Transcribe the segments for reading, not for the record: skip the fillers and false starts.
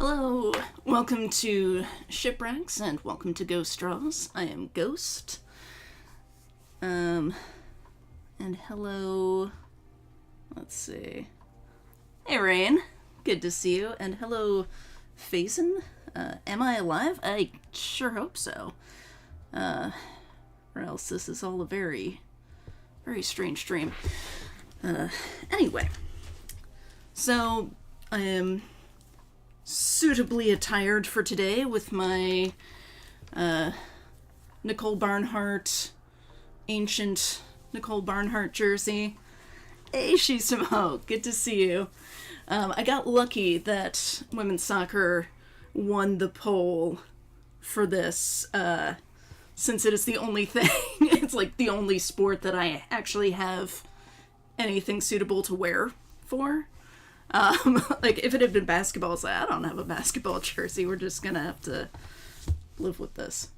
Hello, welcome to Shipwrecks and welcome to Ghost Draws. I am Ghost. And hello, let's see. Hey Rain, good to see you. And hello, Faison. Am I alive? I sure hope so. Or else this is all a very, very strange dream. Anyway, so I am suitably attired for today with my Nicole Barnhart, ancient Nicole Barnhart jersey. Hey Shisumo, good to see you. I got lucky that women's soccer won the poll for this, since it is the only thing, it's like the only sport that I actually have anything suitable to wear for. Like, if it had been basketball, it's like, I don't have a basketball jersey. We're just gonna have to live with this.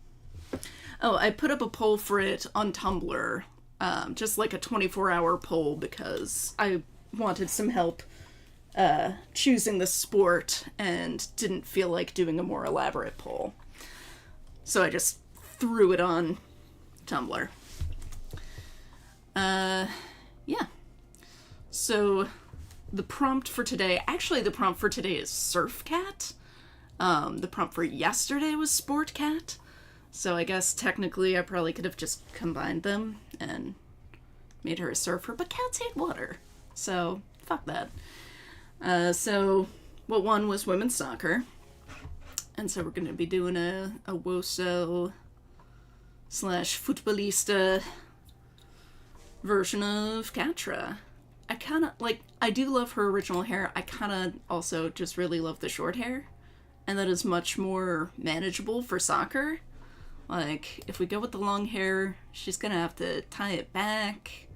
Oh, I put up a poll for it on Tumblr. Just like a 24-hour poll because I wanted some help choosing the sport and didn't feel like doing a more elaborate poll. So I just threw it on Tumblr. Yeah. So the prompt for today is Surf Cat. The prompt for yesterday was Sport Cat. So I guess technically I probably could have just combined them and made her a surfer, but cats hate water. So fuck that. So what won was women's soccer. And so we're going to be doing a Woso / Futbolista version of Catra. I kind of, like, I do love her original hair. I kind of also just really love the short hair. And that is much more manageable for soccer. Like, if we go with the long hair, she's gonna have to tie it back.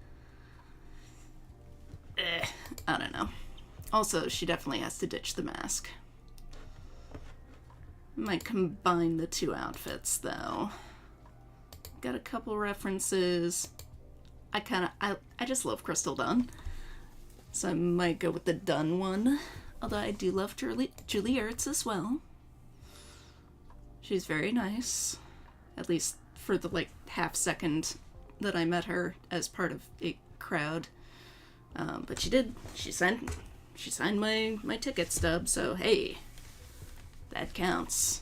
I don't know. Also, she definitely has to ditch the mask. Might combine the two outfits, though. Got a couple references. I just love Crystal Dunn. So I might go with the Dunn one. Although I do love Julie Ertz as well. She's very nice. At least for the, like, half second that I met her as part of a crowd. But she signed my ticket stub, so hey. That counts.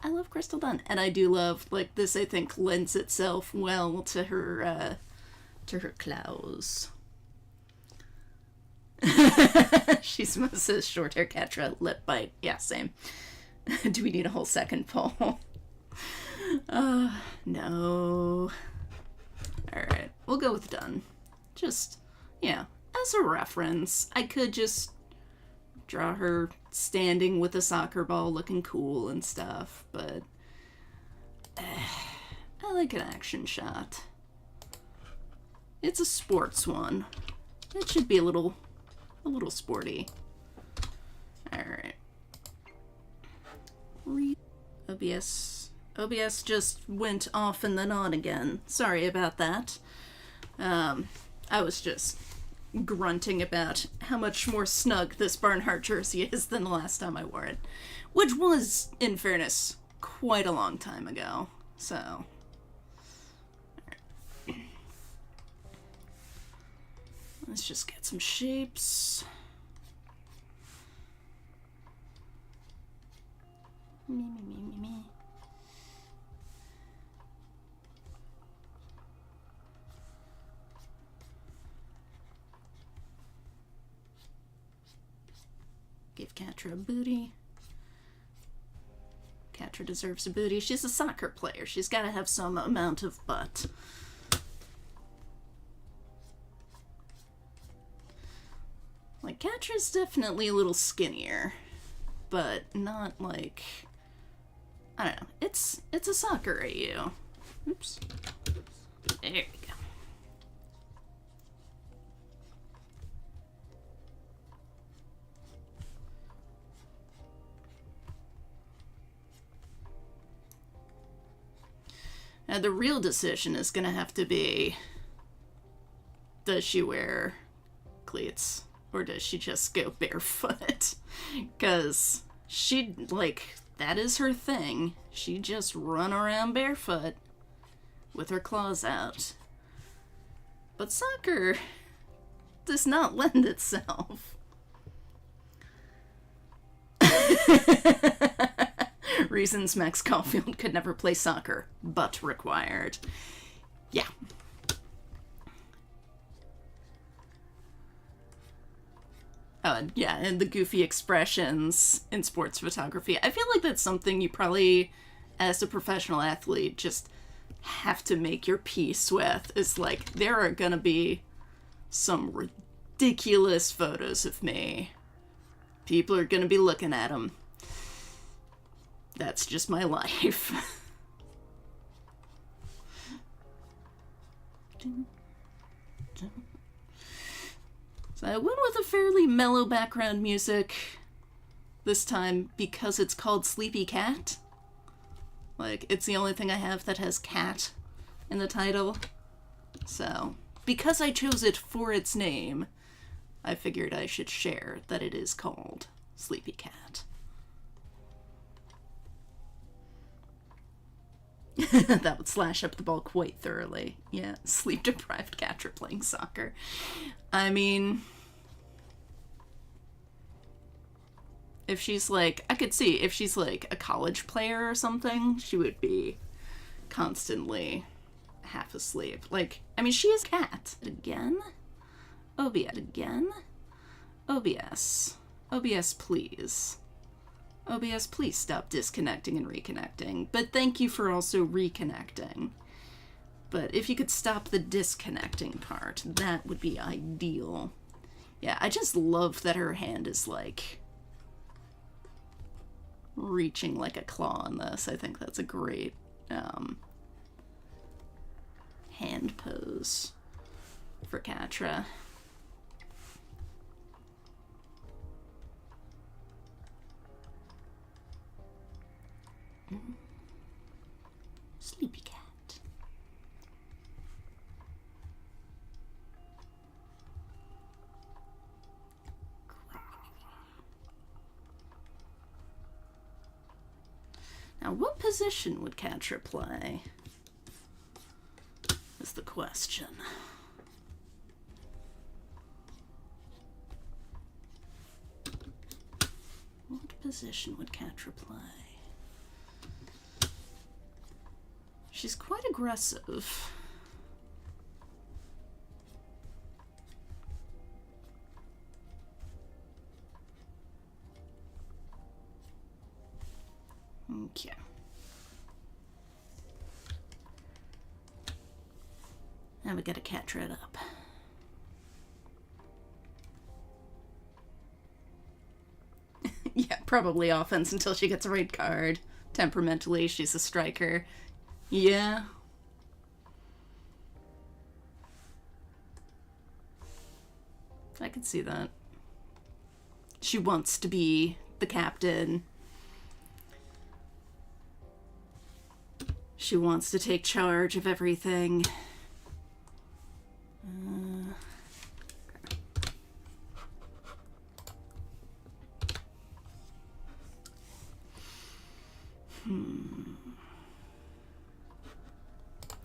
I love Crystal Dunn, and I do love, like, this I think lends itself well to her claws. She says short hair Catra, lip bite. Yeah, same. Do we need a whole second poll? No. Alright, we'll go with Dunn. Just, yeah, as a reference. I could just draw her standing with a soccer ball looking cool and stuff, but I like an action shot. It's a sports one. It should be a little sporty. Alright. OBS just went off and then on again. Sorry about that. I was just grunting about how much more snug this Barnhart jersey is than the last time I wore it. Which was, in fairness, quite a long time ago. So. Let's just get some shapes. Me. Give Catra a booty. Catra deserves a booty. She's a soccer player. She's got to have some amount of butt. Like, Catra's definitely a little skinnier, but not like, I don't know. It's a soccer AU. Oops. There we go. Now, the real decision is going to have to be does she wear cleats? Or does she just go barefoot? Because she, like, that is her thing. She just run around barefoot with her claws out. But soccer does not lend itself. Reasons Max Caulfield could never play soccer, but required. Yeah. Yeah, and the goofy expressions in sports photography. I feel like that's something you probably, as a professional athlete, just have to make your peace with. Is like, there are gonna be some ridiculous photos of me. People are gonna be looking at them. That's just my life. So I went with a fairly mellow background music this time because it's called Sleepy Cat. Like, it's the only thing I have that has cat in the title. So, because I chose it for its name, I figured I should share that it is called Sleepy Cat. That would slash up the ball quite thoroughly. Yeah, sleep-deprived Catra playing soccer. I mean, if she's like, I could see if she's like a college player or something, she would be constantly half asleep. Like, I mean, she is cat. Again? OBS again? OBS. OBS, please. OBS, please stop disconnecting and reconnecting. But thank you for also reconnecting. But if you could stop the disconnecting part, that would be ideal. Yeah, I just love that her hand is, like, reaching like a claw on this. I think that's a great hand pose for Catra. Sleepy cat. Now, what position would Catra play? Is the question. What position would Catra play? She's quite aggressive. Okay. Now we gotta Catra it up. Yeah, probably offense until she gets a red card. Temperamentally, she's a striker. Yeah. I can see that. She wants to be the captain. She wants to take charge of everything.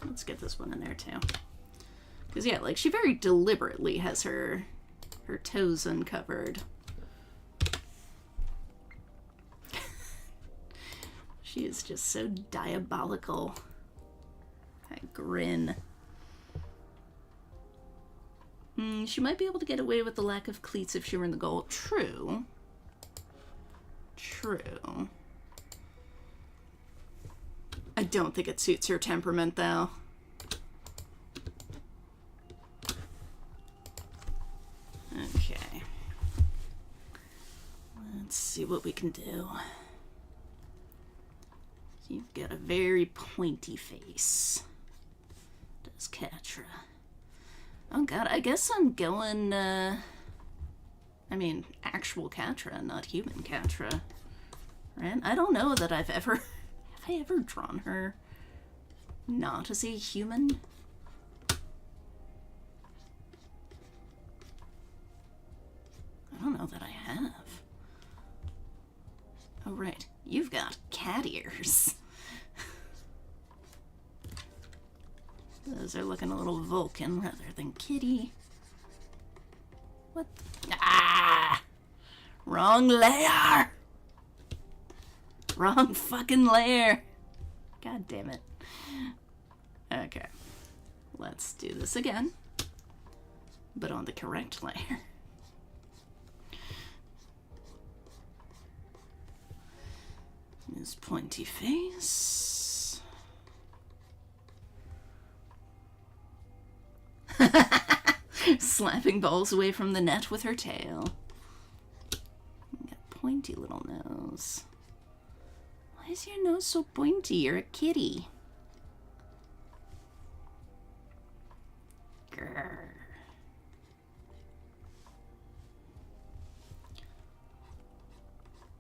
Let's get this one in there too. Because yeah, like she very deliberately has her toes uncovered. She is just so diabolical. That grin. She might be able to get away with the lack of cleats if she were in the goal. True. True. I don't think it suits her temperament, though. Okay. Let's see what we can do. You've got a very pointy face. Does Catra. Oh god, I guess I'm going, I mean, actual Catra, not human Catra. Right? I don't know that I've ever... Have I ever drawn her not as a human? know that I have. Oh, right. You've got cat ears. Those are looking a little Vulcan rather than kitty. What? Ah! Wrong layer! Wrong fucking layer! God damn it. Okay. Let's do this again. But on the correct layer. His pointy face. Slapping balls away from the net with her tail. Got pointy little nose. Why is your nose so pointy? You're a kitty. Grr.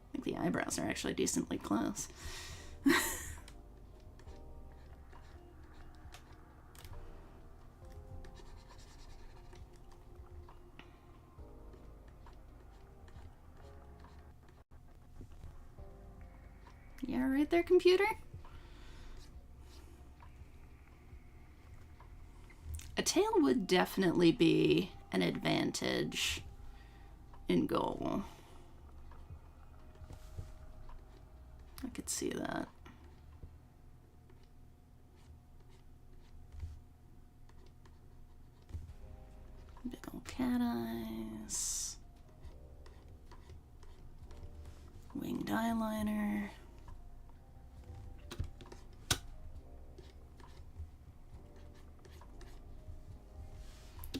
I think the eyebrows are actually decently close. You alright there, computer? A tail would definitely be an advantage in goal. I could see that. Big old cat eyes. Winged eyeliner.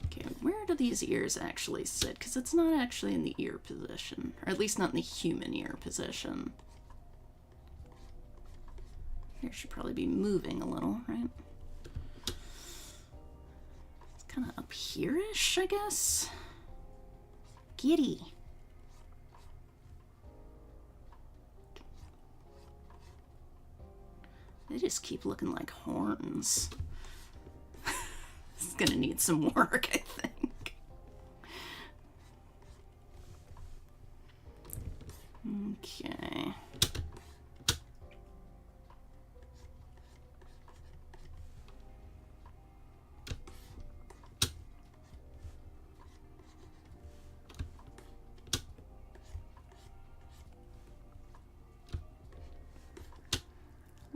Okay, where do these ears actually sit? Because it's not actually in the ear position, or at least not in the human ear position. Here should probably be moving a little, right? It's kind of up here-ish, I guess. Giddy. They just keep looking like horns. It's gonna need some work, I think. Okay.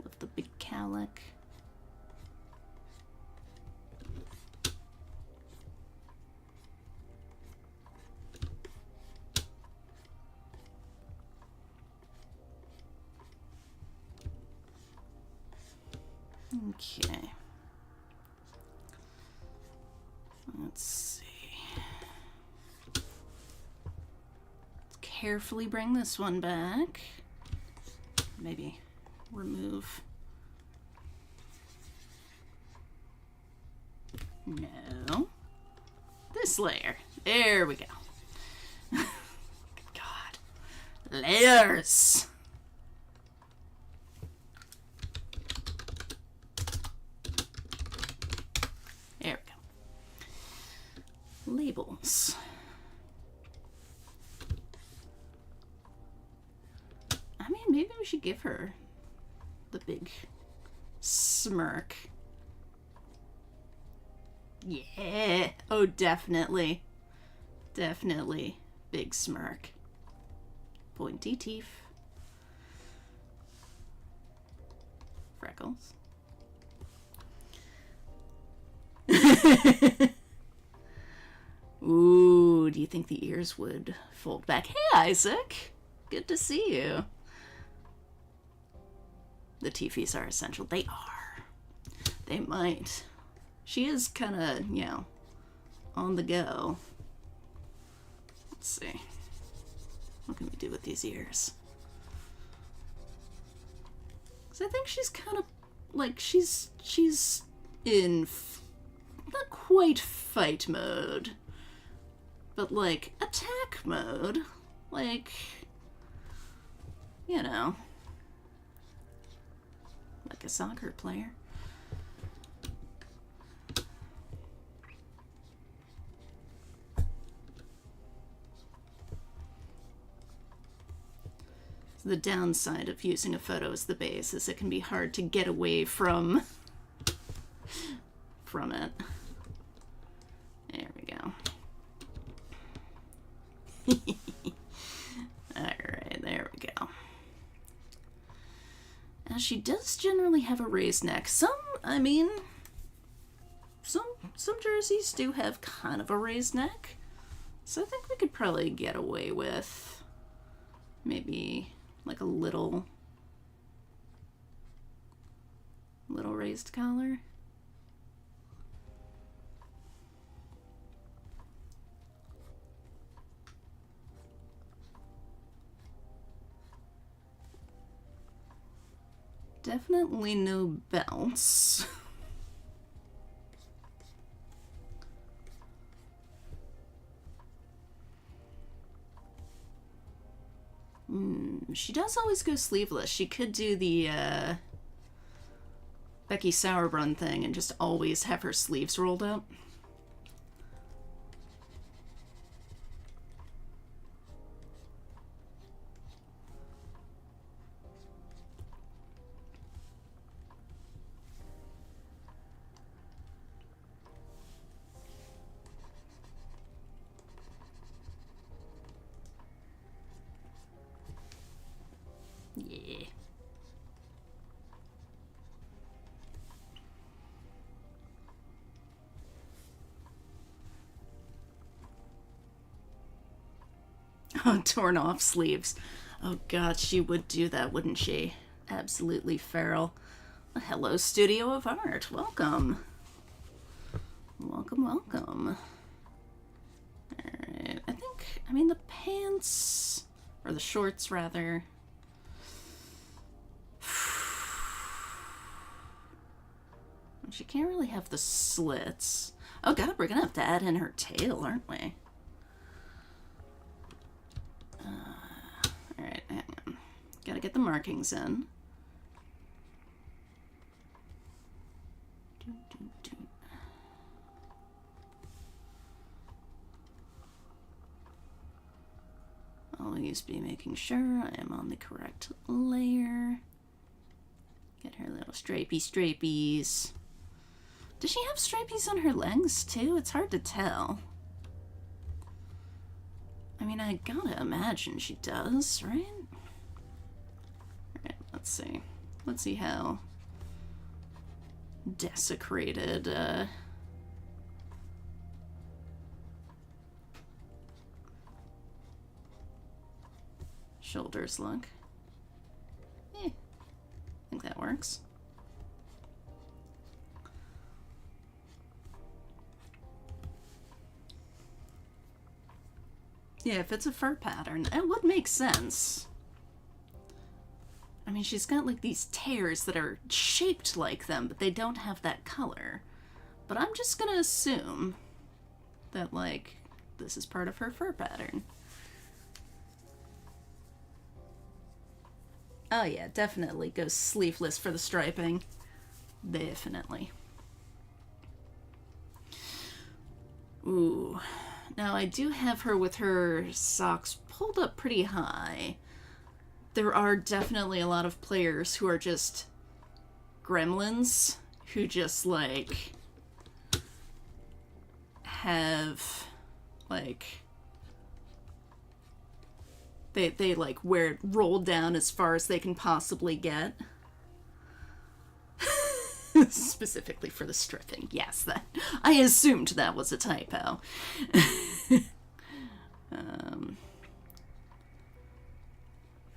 Love the big cowlick. Okay. Let's see. Let's carefully bring this one back. Maybe remove. No. This layer. There we go. God. Layers. There we go. Labels. I mean, maybe we should give her the big smirk. Yeah. Oh, definitely. Definitely. Big smirk. Pointy teeth. Freckles. Ooh, do you think the ears would fold back? Hey, Isaac. Good to see you. The teefies are essential. They are. They might. She is kind of, you know, on the go. Let's see. What can we do with these ears? Because I think she's kind of, like, she's in not quite fight mode, but, like, attack mode. Like, you know, like a soccer player. the downside of using a photo as the base is it can be hard to get away from it. There we go. Alright, there we go. Now she does generally have a raised neck. Some jerseys do have kind of a raised neck. So I think we could probably get away with maybe like a little raised collar. Definitely no belts. She does always go sleeveless. She could do the Becky Sauerbrunn thing and just always have her sleeves rolled up. Yeah. Oh, torn off sleeves. Oh god, she would do that, wouldn't she? Absolutely feral. Hello, Studio of Art. Welcome. Welcome, welcome. Alright, I mean the pants, or the shorts rather. She can't really have the slits. Oh god, we're gonna have to add in her tail, aren't we? Alright, hang on. Gotta get the markings in. Always be making sure I am on the correct layer. Get her little stripies. Does she have stripies on her legs too? It's hard to tell. I mean, I gotta imagine she does, right? Alright, let's see. Let's see how desecrated, shoulders look. I think that works. Yeah, if it's a fur pattern, it would make sense. I mean, she's got like these tears that are shaped like them, but they don't have that color. But I'm just gonna assume that, like, this is part of her fur pattern. Oh yeah, definitely goes sleeveless for the striping. Definitely. Ooh. Now, I do have her with her socks pulled up pretty high. There are definitely a lot of players who are just gremlins, who just, like, have, like, they like, wear it rolled down as far as they can possibly get. Specifically for the stripping. Yes, that I assumed that was a typo. For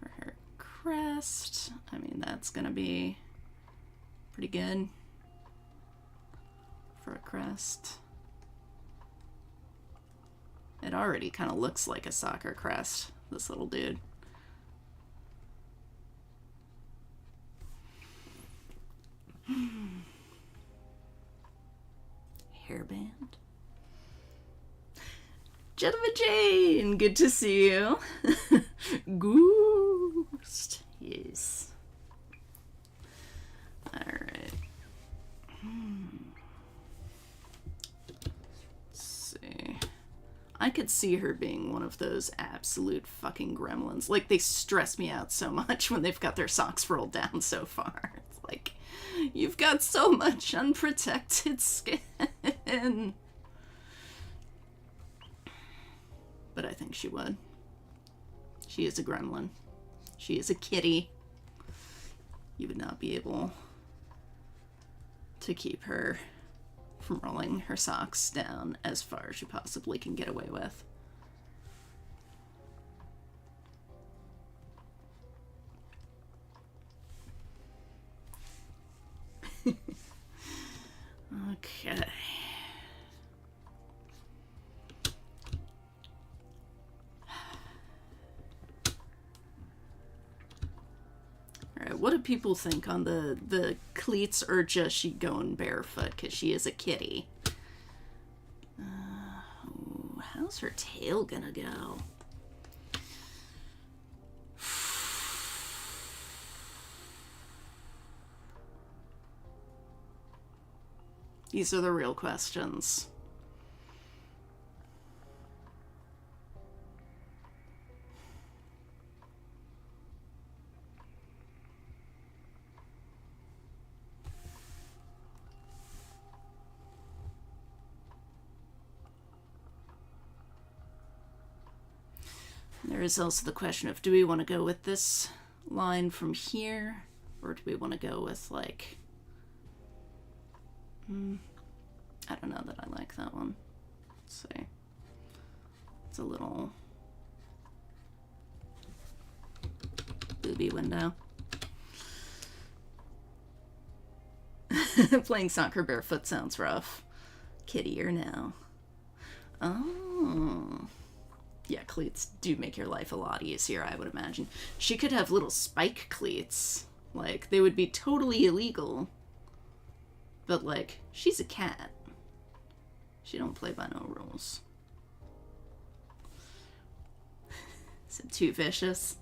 her crest, I mean, that's gonna be pretty good for a crest. It already kind of looks like a soccer crest, this little dude. Hairband. Gentleman Jane, good to see you. Ghost, yes. Alright. Let's see. I could see her being one of those absolute fucking gremlins. Like, they stress me out so much when they've got their socks rolled down so far. It's like, you've got so much unprotected skin. But I think she would. She is a gremlin. She is a kitty. You would not be able to keep her from rolling her socks down as far as you possibly can get away with. Okay. Alright, what do people think on the cleats, or just she going barefoot because she is a kitty? How's her tail gonna go? These are the real questions. There is also the question of, do we want to go with this line from here, or do we want to go with, like, I don't know that I like that one. Let's see. It's a little booby window. Playing soccer barefoot sounds rough. Kittier now. Oh. Yeah, cleats do make your life a lot easier, I would imagine. She could have little spike cleats. Like, they would be totally illegal. But, like, she's a cat. She don't play by no rules. Is it too vicious?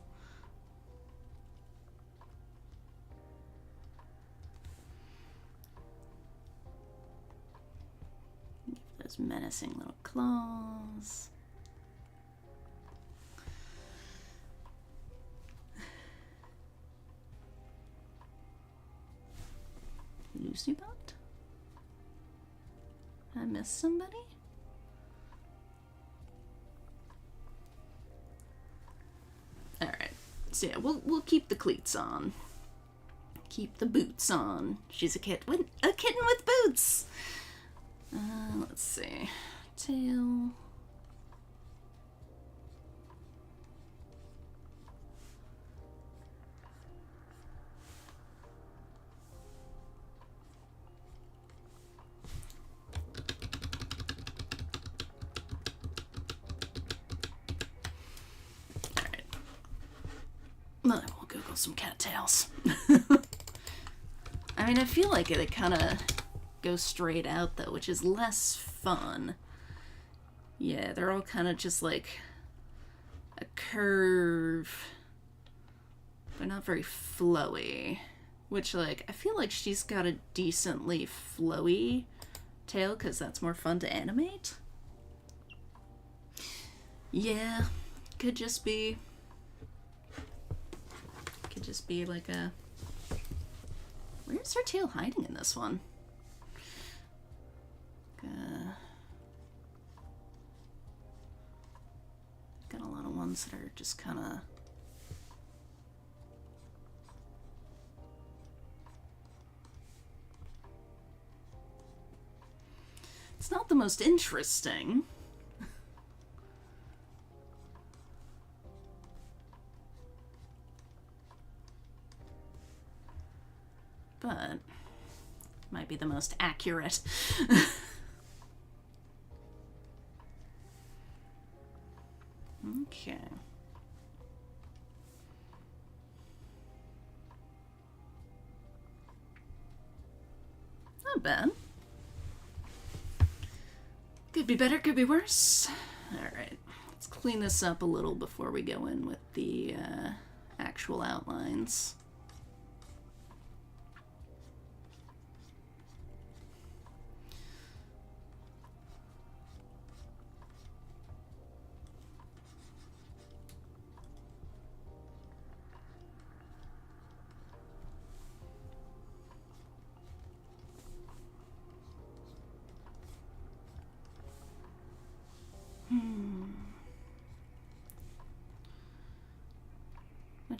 Those menacing little claws. Lucy Bot? I missed somebody? Alright. So yeah, we'll keep the cleats on. Keep the boots on. She's a kitten with boots! Let's see. Tail. Well, we'll Google some cattails. I mean, I feel like it kind of goes straight out, though, which is less fun. Yeah, they're all kind of just like a curve. They're not very flowy. Which, like, I feel like she's got a decently flowy tail, because that's more fun to animate. Yeah, could just be like a... Where's her tail hiding in this one? Got a lot of ones that are just kind of... It's not the most interesting. But might be the most accurate. Okay. Not bad. Could be better, could be worse. Alright, let's clean this up a little before we go in with the actual outlines.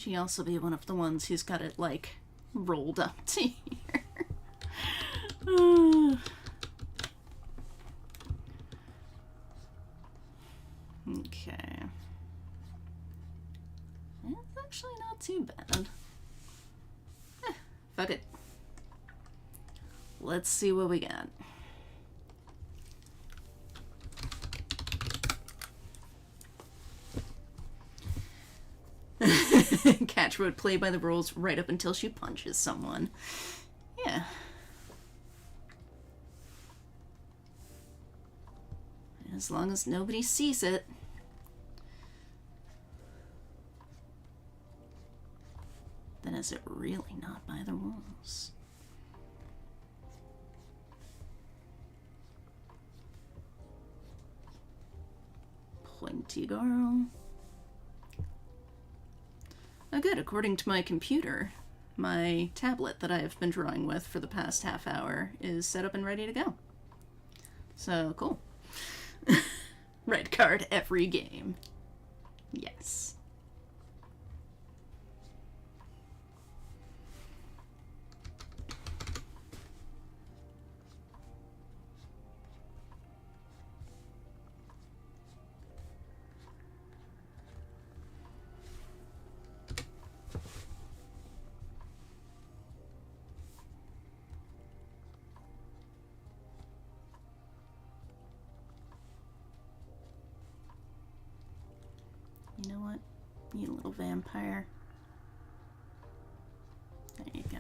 Might he also be one of the ones who's got it, like, rolled up to here? Okay. It's actually not too bad. Fuck it. Let's see what we got. Catra would play by the rules right up until she punches someone. Yeah. As long as nobody sees it. Then is it really not by the rules? Pointy girl. Oh good, according to my computer, my tablet that I have been drawing with for the past half hour is set up and ready to go. So, cool. Red card every game. Yes. You know what? You little vampire. There you go.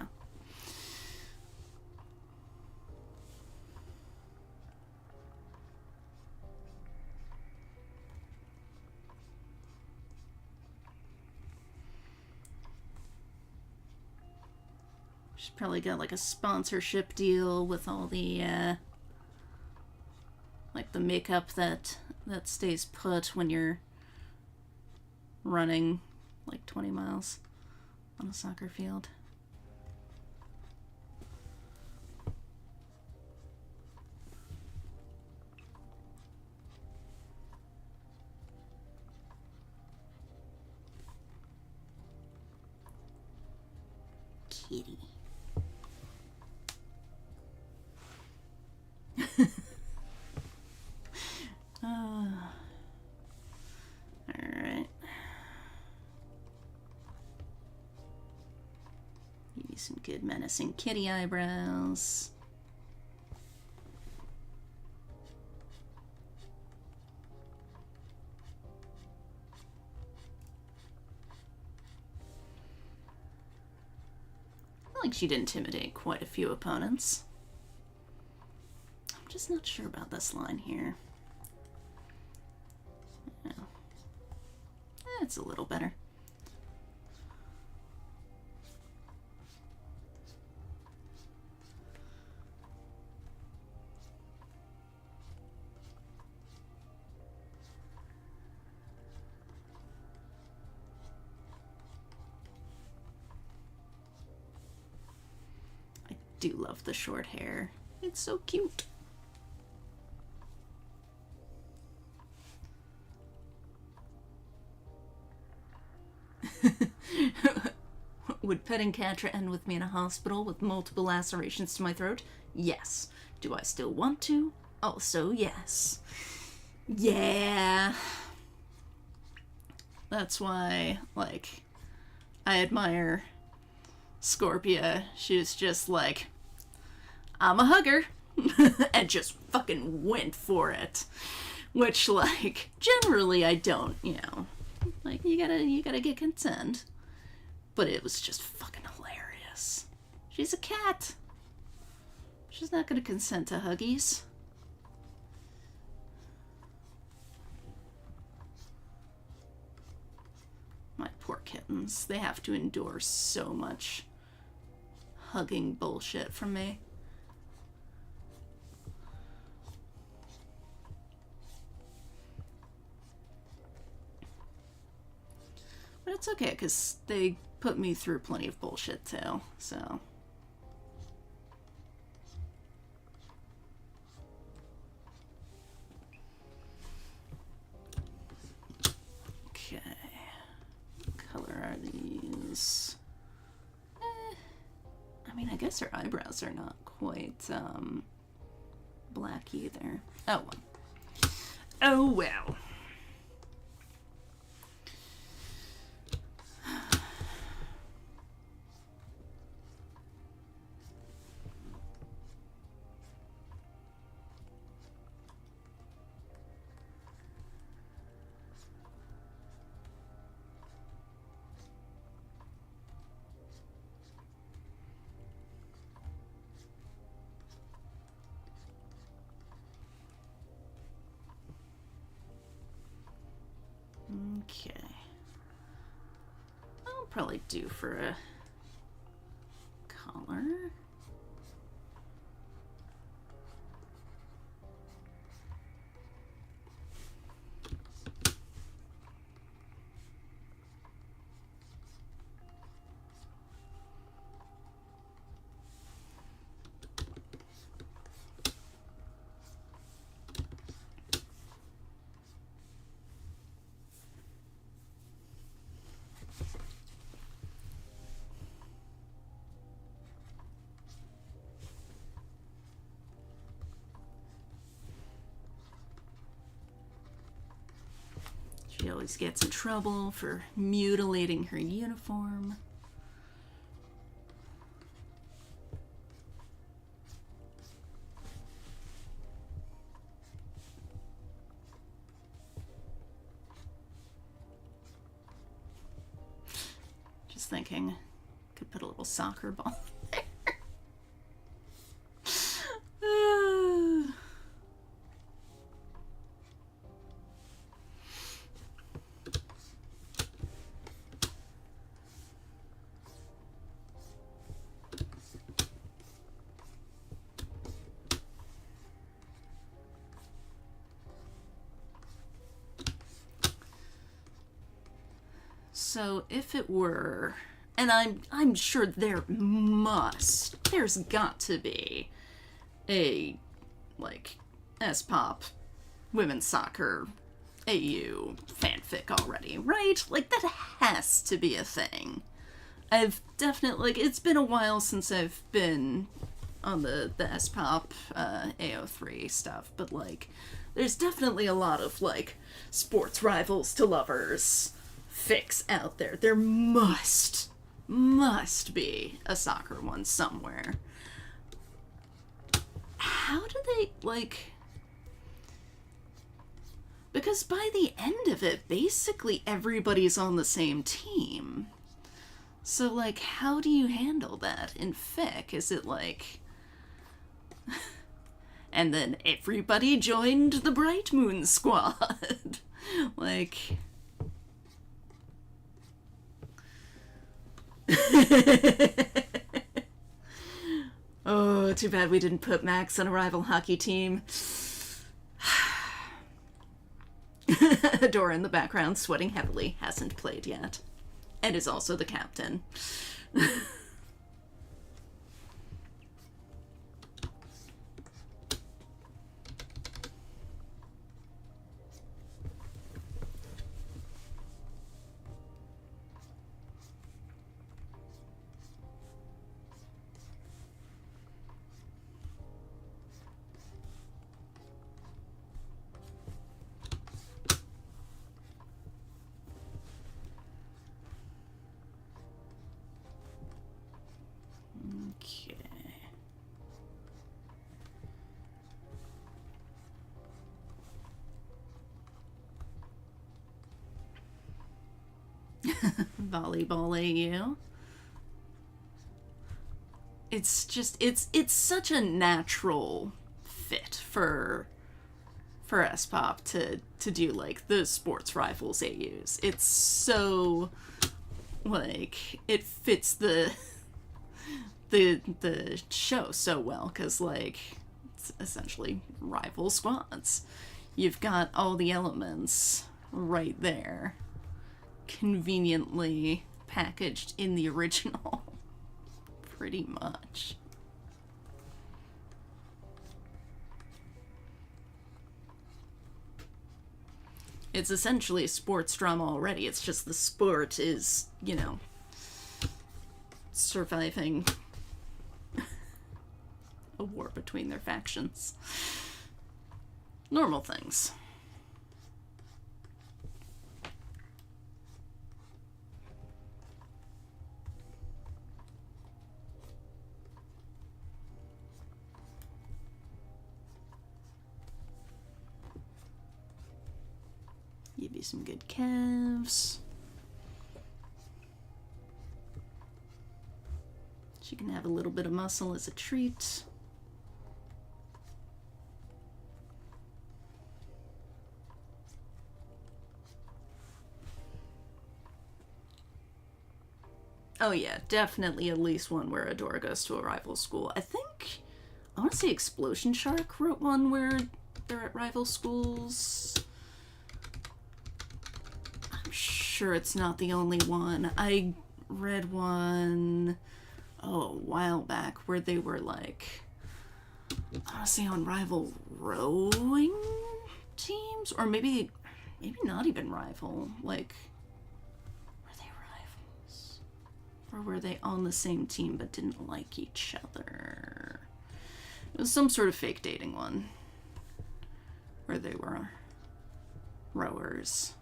She's probably got like a sponsorship deal with all the like the makeup that stays put when you're running like 20 miles on a soccer field. Kitty. Alright. Give you some good menacing kitty eyebrows. I feel like she'd intimidate quite a few opponents. I'm just not sure about this line here. Yeah. It's a little better. I do love the short hair. It's so cute. Would petting Catra end with me in a hospital with multiple lacerations to my throat? Yes. Do I still want to? Also, yes. Yeah. That's why, like, I admire Scorpia. She was just like, I'm a hugger. And just fucking went for it. Which, like, generally I don't, you know. Like, you gotta get consent. But it was just fucking hilarious. She's a cat. She's not gonna consent to huggies. My poor kittens. They have to endure so much hugging bullshit from me. But it's okay, because they put me through plenty of bullshit too, so. Okay. What color are these? guess her eyebrows are not quite black either. Oh well. Oh well. Okay. I'll probably do for a collar. She always gets in trouble for mutilating her uniform. Just thinking, could put a little soccer ball there. So if it were, and I'm sure there's got to be a, like, SPoP women's soccer AU fanfic already, right? Like, that has to be a thing. I've definitely, like, it's been a while since I've been on the SPoP AO3 stuff, but, like, there's definitely a lot of, like, sports rivals to lovers fics out there. There must be a soccer one somewhere. How do they, like... Because by the end of it, basically everybody's on the same team. So, like, how do you handle that in fic? Is it like... and then everybody joined the Bright Moon Squad. Like... Oh, too bad we didn't put Max on a rival hockey team. Dora in the background, sweating heavily, hasn't played yet. And is also the captain. Volleyball AU. It's just, it's such a natural fit for SPoP to do, like, the sports rivals AUs. It's so, like, it fits the show so well, because, like, it's essentially rival squads. You've got all the elements right there, conveniently packaged in the original. Pretty much. It's essentially a sports drama already. It's just the sport is, you know, surviving a war between their factions. Normal things. Give you some good calves. She can have a little bit of muscle as a treat. Oh yeah, definitely at least one where Adora goes to a rival school. I want to say Explosion Shark wrote one where they're at rival schools. I'm sure it's not the only one. I read one, a while back where they were like, I want to say on rival rowing teams, or maybe not even rival, like, were they rivals? Or were they on the same team but didn't like each other? It was some sort of fake dating one where they were rowers.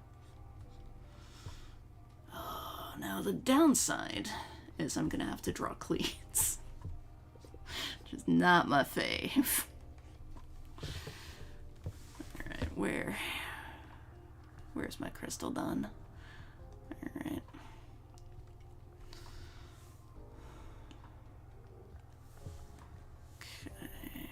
Oh, now the downside is I'm gonna have to draw cleats. Which is not my fave. Alright, where's my crystal done? Alright. Okay.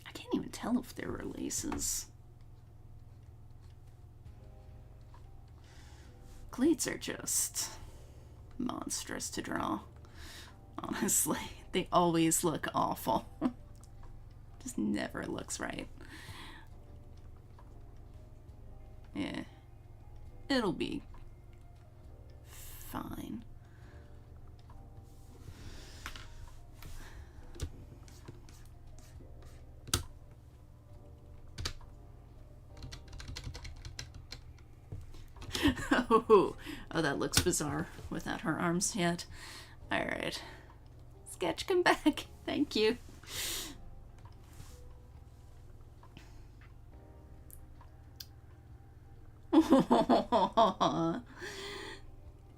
I can't even tell if there were laces. Cleats are just monstrous to draw. Honestly, they always look awful. Just never looks right. Yeah. It'll be fine. Oh, that looks bizarre without her arms yet. Alright. Sketch, come back. Thank you.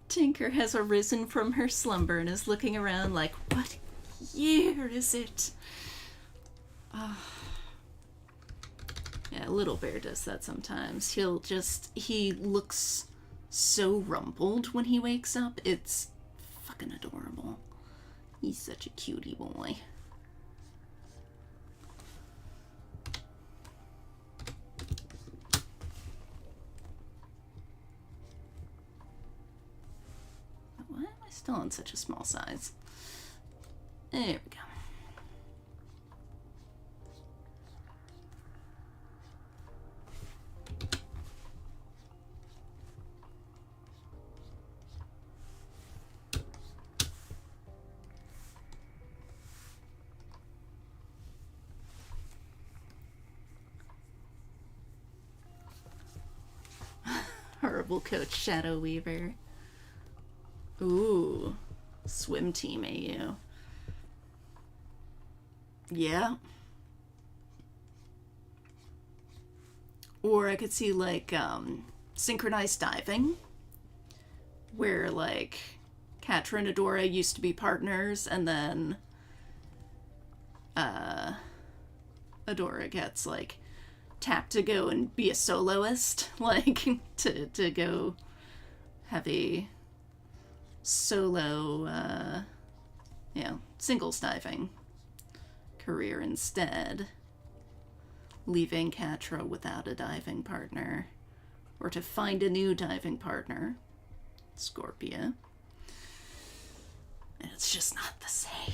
Tinker has arisen from her slumber and is looking around like, what year is it? Yeah, Little Bear does that sometimes. He looks so rumpled when he wakes up. It's fucking adorable. He's such a cutie boy. Why am I still in such a small size? There we go. Horrible Coach Shadow Weaver. Ooh. Swim Team AU. Yeah. Or I could see, like, synchronized diving, where, like, Catra and Adora used to be partners, and then Adora gets, like, tapped to go and be a soloist, like, to go have a solo, singles diving career instead, leaving Catra without a diving partner, or to find a new diving partner, Scorpia. And it's just not the same.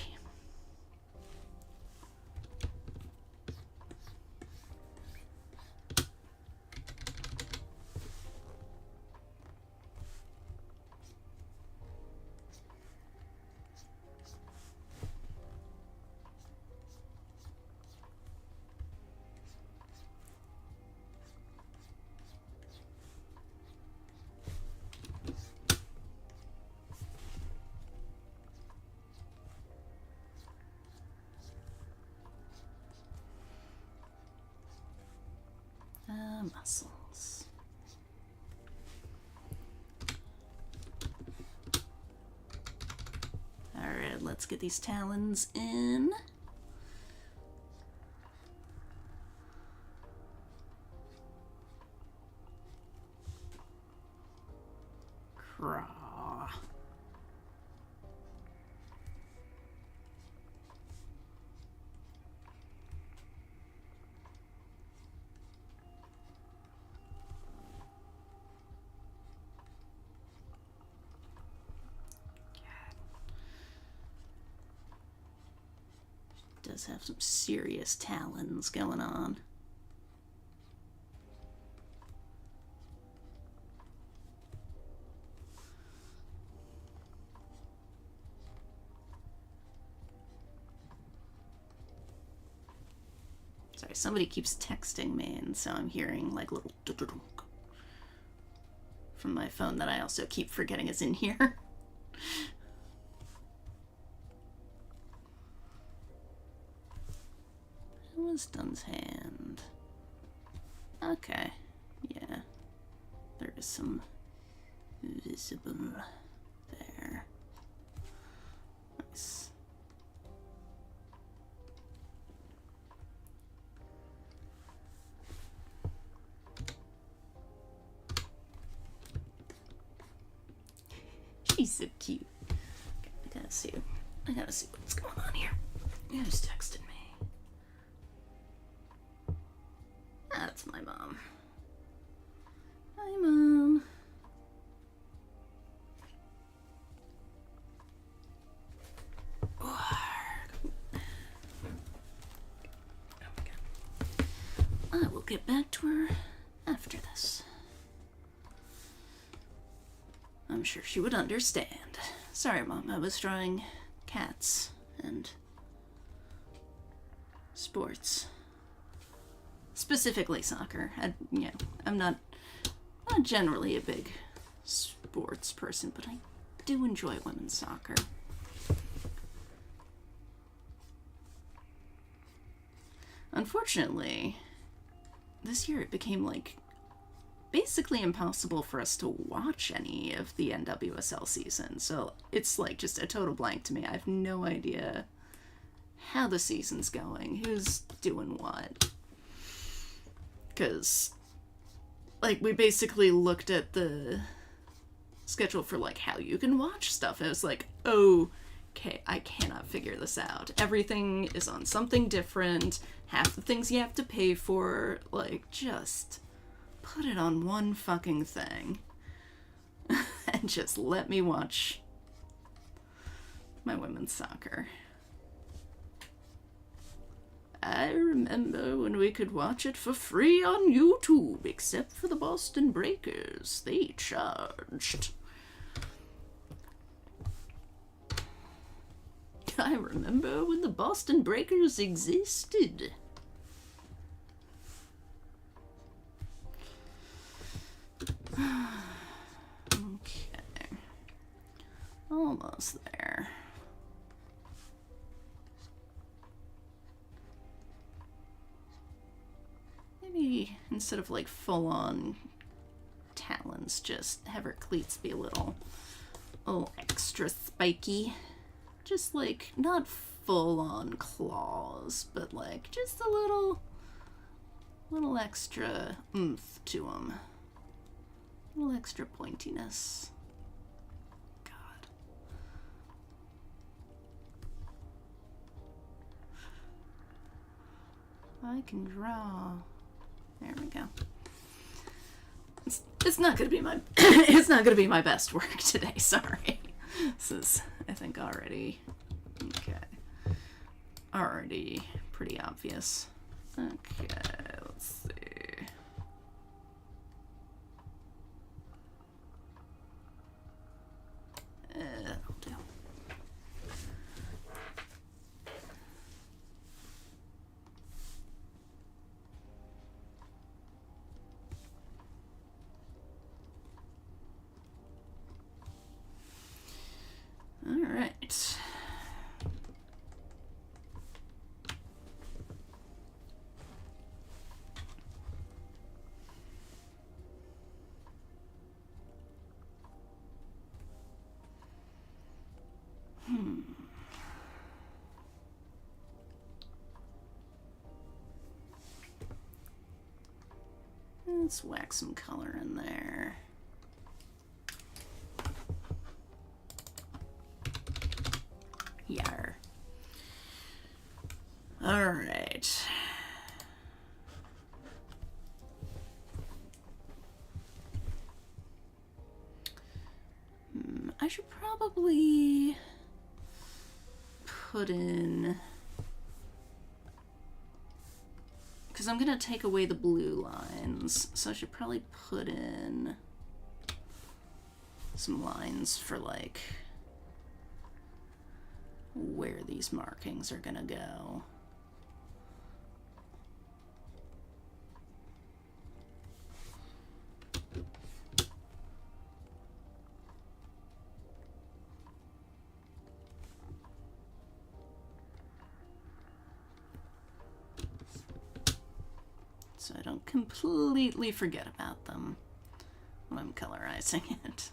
my muscles. Alright, let's get these talons in. Craw. Does have some serious talons going on. Sorry, somebody keeps texting me, and so I'm hearing like little dunk from my phone that I also keep forgetting is in here. Wisdom's hand. Okay, yeah. There is some visible there. Nice. She's so cute. Okay, I gotta see what's going on here. Who's texted me? That's my mom. Hi, Mom. I will get back to her after this. I'm sure she would understand. Sorry, Mom, I was drawing cats and sports. Specifically soccer. I'm not generally a big sports person, but I do enjoy women's soccer. Unfortunately, this year it became like basically impossible for us to watch any of the NWSL season, so it's like just a total blank to me. I have no idea how the season's going, who's doing what. Because, like, we basically looked at the schedule for, like, how you can watch stuff, and it was like, okay, I cannot figure this out. Everything is on something different, half the things you have to pay for, like, just put it on one fucking thing. And just let me watch my women's soccer. I remember when we could watch it for free on YouTube, except for the Boston Breakers. They charged. I remember when the Boston Breakers existed. Okay. Almost there. Maybe instead of like full-on talons, just have her cleats be a little extra spiky. Just like, not full-on claws, but like just a little extra oomph to them. A little extra pointiness. God. I can draw. There we go. It's not gonna be my it's not gonna be my best work today. Sorry. This is, I think, already pretty obvious. Okay, let's see. That'll do. All right. Let's whack some color in there. Yar. Alright. I should probably put in... because I'm gonna take away the blue lines, so I should probably put in some lines for, like, where these markings are gonna go. So I don't completely forget about them when I'm colorizing it.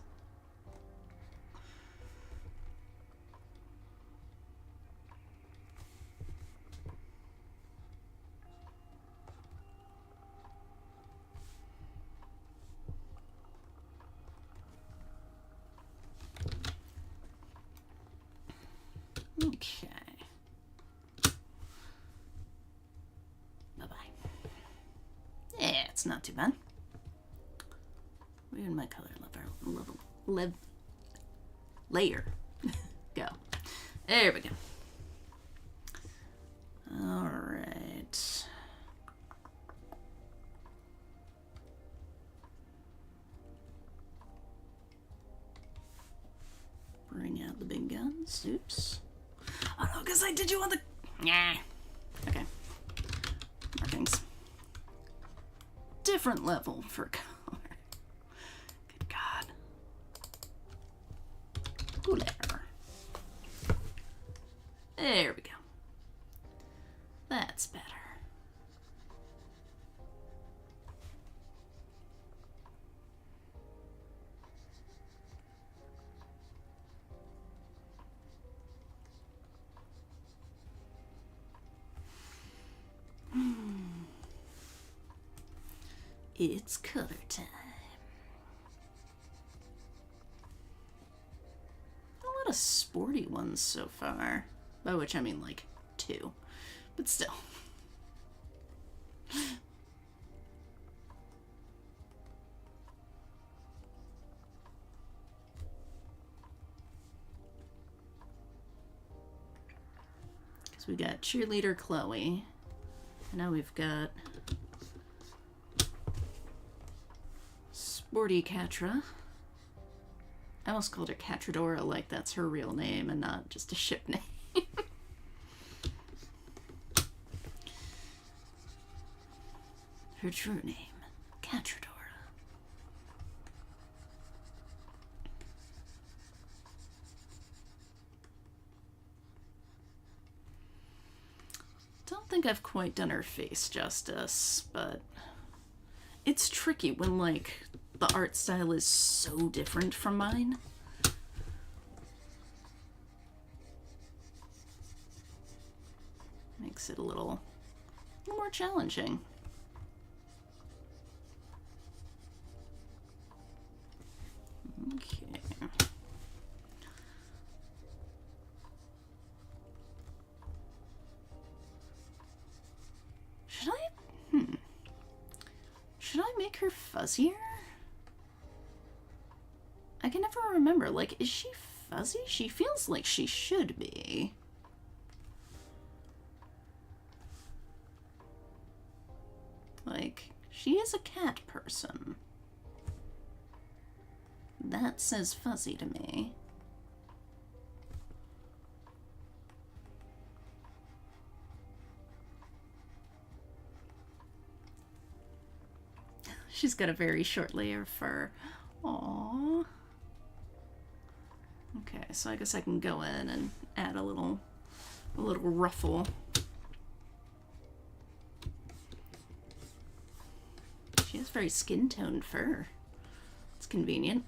Okay. Bye-bye. Yeah, it's not too bad. Where did my color layer go? There we go. All right. Bring out the big guns. Oops. Oh no, because I did you want the... Yeah. Okay. Markings. Different level for color. Good God. Couleur. There we go. That's better. It's color time. A lot of sporty ones so far. By which I mean like 2. But still. Because we got cheerleader Chloe. And now we've got sporty Catra. I almost called her Catradora like that's her real name and not just a ship name. Her true name, Catradora. Don't think I've quite done her face justice, but it's tricky when, like, the art style is so different from mine. Makes it a little more challenging. Okay. Should I make her fuzzier? I can never remember. Like, is she fuzzy? She feels like she should be. Like, she is a cat person. That says fuzzy to me. She's got a very short layer of fur. Aww. Okay, so I guess I can go in and add a little ruffle. She has very skin-toned fur. It's convenient.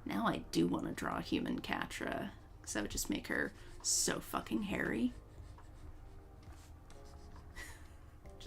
Now I do want to draw a human Catra, because that would just make her so fucking hairy.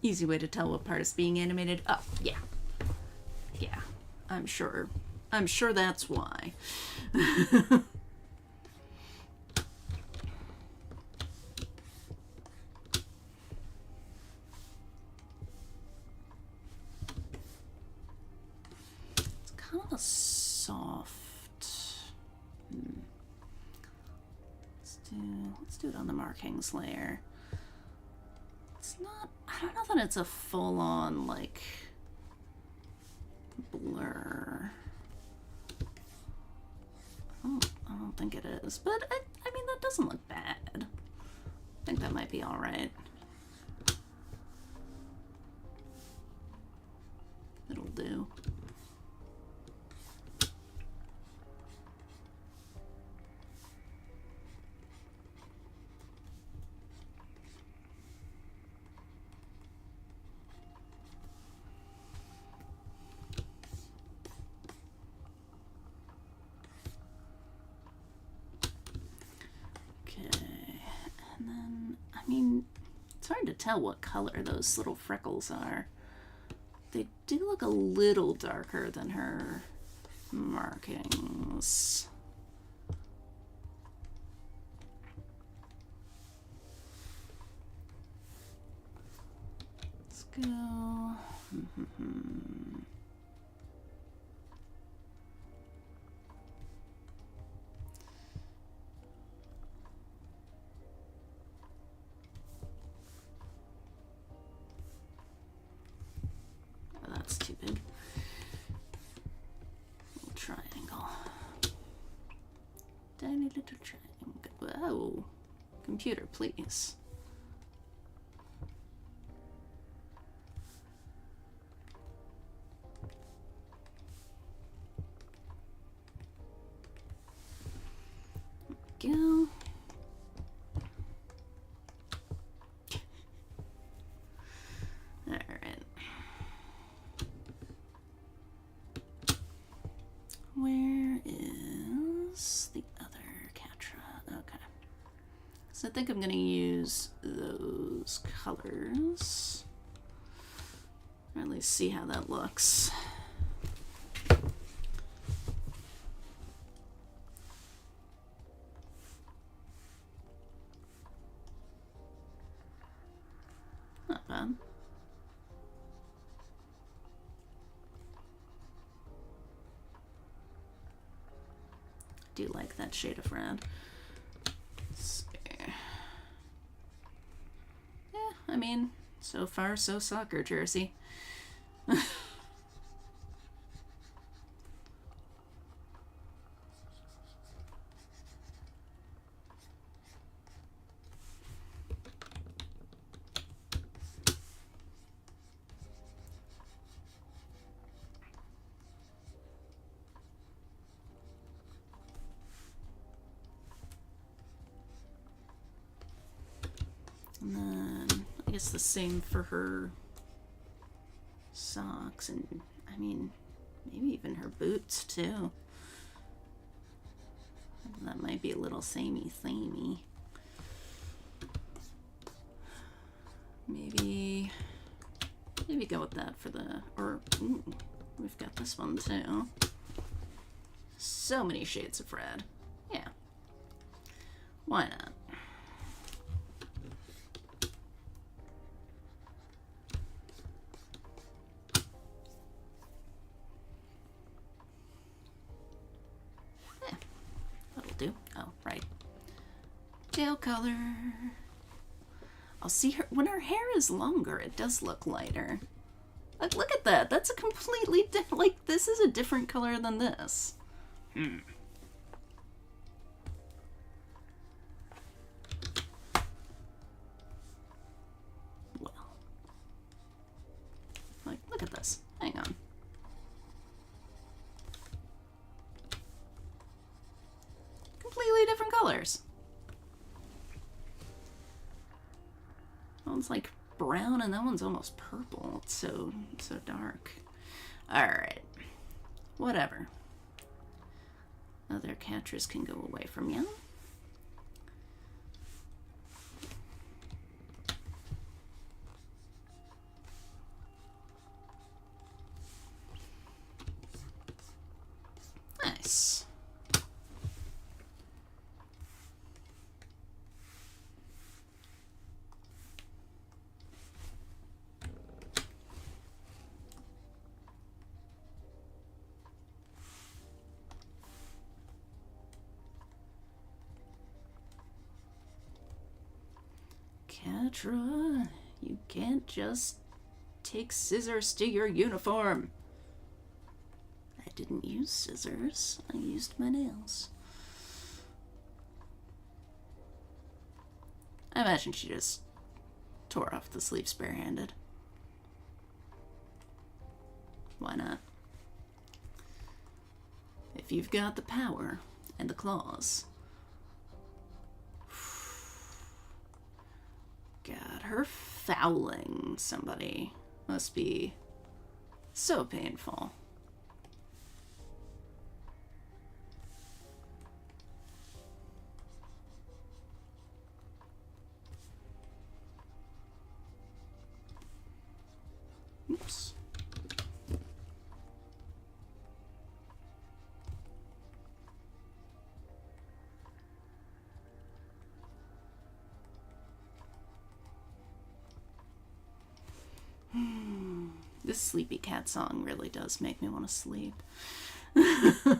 Easy way to tell what part is being animated. Oh, yeah. Yeah, I'm sure. I'm sure that's why. It's kind of a soft. Let's do it on the markings layer. It's not, I don't know that it's a full-on, like, blur. I don't think it is, but I mean, that doesn't look bad. I think that might be all right. It'll do. I mean, it's hard to tell what color those little freckles are. They do look a little darker than her markings. Let's go. That's too big. Little triangle. Tiny little triangle. Whoa. Computer, please. Go. Where is the other Catra? Okay. So I think I'm going to use those colors. Or at least see how that looks. Not bad. Do like that shade of red. Let's see. Yeah, I mean, so far so soccer jersey. And then I guess the same for her socks, and I mean maybe even her boots too. That might be a little samey. Maybe go with that for the, or we've got this one too. So many shades of red. Yeah. Why not? Do. Oh, right. Tail color. I'll see her when her hair is longer. It does look lighter. Like, look at that. That's a completely different. Like, this is a different color than this. Well, like, look at this. Hang on. Completely different colors. One's like brown and that one's almost purple. It's so dark. Alright. Whatever. Other Catras can go away from you. Catra, you can't just take scissors to your uniform. I didn't use scissors. I used my nails. I imagine she just tore off the sleeves barehanded. Why not? If you've got the power and the claws. God, her fouling somebody must be so painful. Oops. This sleepy cat song really does make me want to sleep. Okay.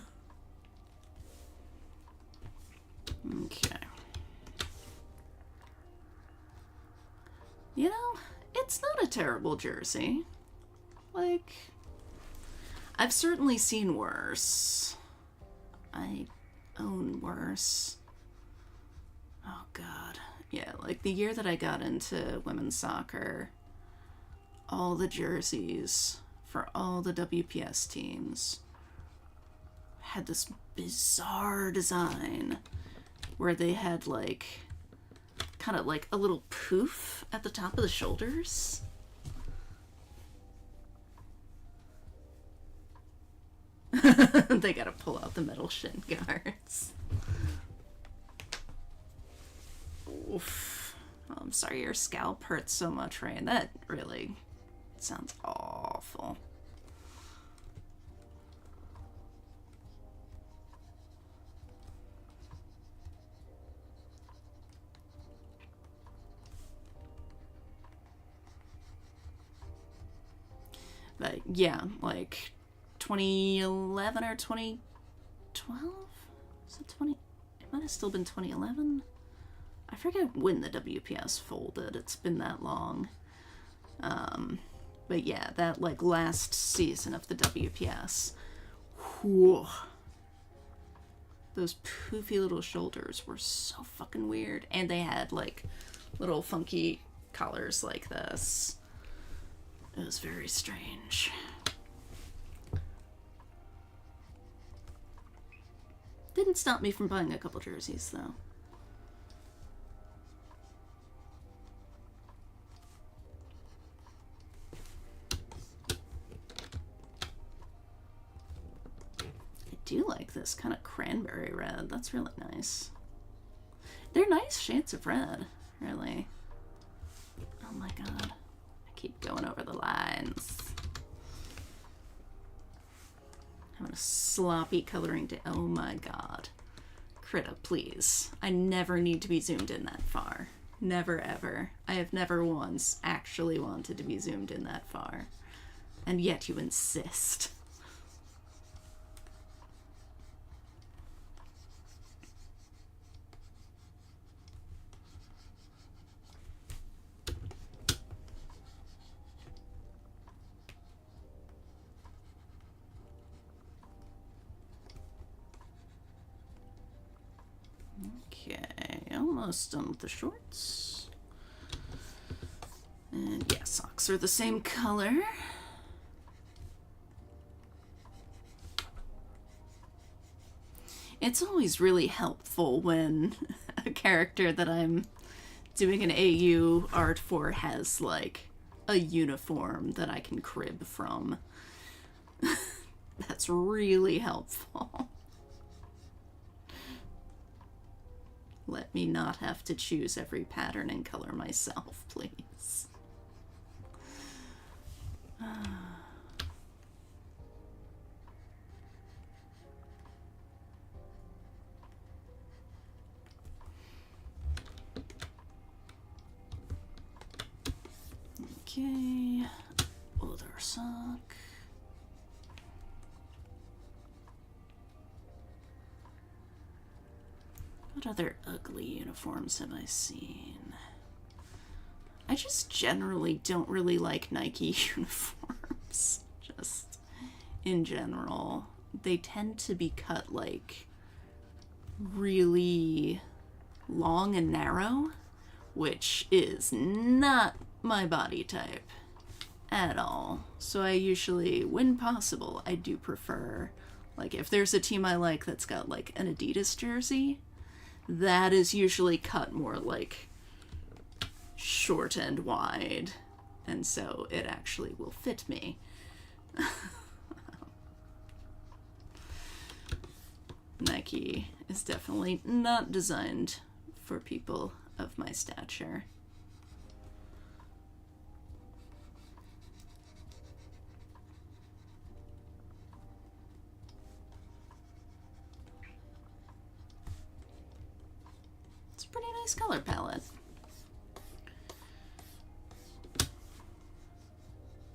You know, it's not a terrible jersey. Like, I've certainly seen worse. I own worse. Oh, God. Yeah, like the year that I got into women's soccer, all the jerseys for all the WPS teams had this bizarre design where they had like kind of like a little poof at the top of the shoulders. They gotta pull out the metal shin guards. Oof. Oh, I'm sorry your scalp hurts so much, Rain. That really sounds awful. But yeah, like 2011 or 2012? Is it 20? It might have still been 2011. I forget when the WPS folded. It's been that long. But yeah, that like last season of the WPS. Whew. Those poofy little shoulders were so fucking weird. And they had like little funky collars like this. It was very strange. Didn't stop me from buying a couple jerseys though. I do like this kind of cranberry red. That's really nice. They're nice shades of red, really. Oh my god. I keep going over the lines. Having a sloppy coloring day. Oh my god. Critta, please. I never need to be zoomed in that far. Never ever. I have never once actually wanted to be zoomed in that far. And yet you insist. Okay, almost done with the shorts. And yeah, socks are the same color. It's always really helpful when a character that I'm doing an AU art for has like a uniform that I can crib from. That's really helpful. Let me not have to choose every pattern and color myself, please. Okay, other sock. What other ugly uniforms have I seen? I just generally don't really like Nike uniforms. Just in general. They tend to be cut like really long and narrow, which is not my body type at all. So I usually, when possible, I do prefer, like, if there's a team I like that's got like an Adidas jersey, that is usually cut more like short and wide, and so it actually will fit me. Nike is definitely not designed for people of my stature. It's a pretty nice color palette.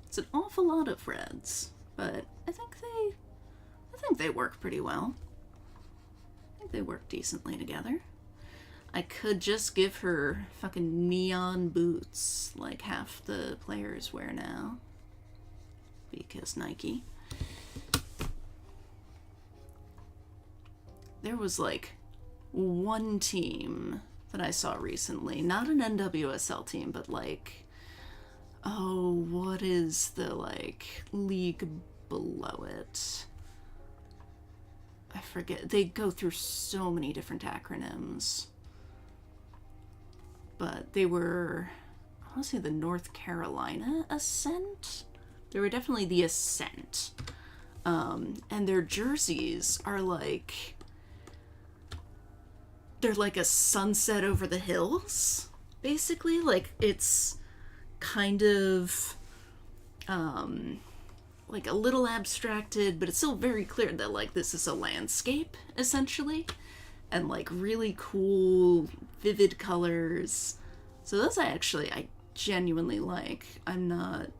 It's an awful lot of reds, but I think they work pretty well. I think they work decently together. I could just give her fucking neon boots like half the players wear now. Because Nike. There was like one team that I saw recently, not an NWSL team, but like, oh, what is the like league below it? I forget. They go through so many different acronyms. But they were, I want to say the North Carolina Ascent? They were definitely the Ascent. And their jerseys are like, they're like a sunset over the hills, basically. Like, it's kind of like a little abstracted, but it's still very clear that like this is a landscape, essentially. And like really cool, vivid colors. So those I genuinely like. I'm not,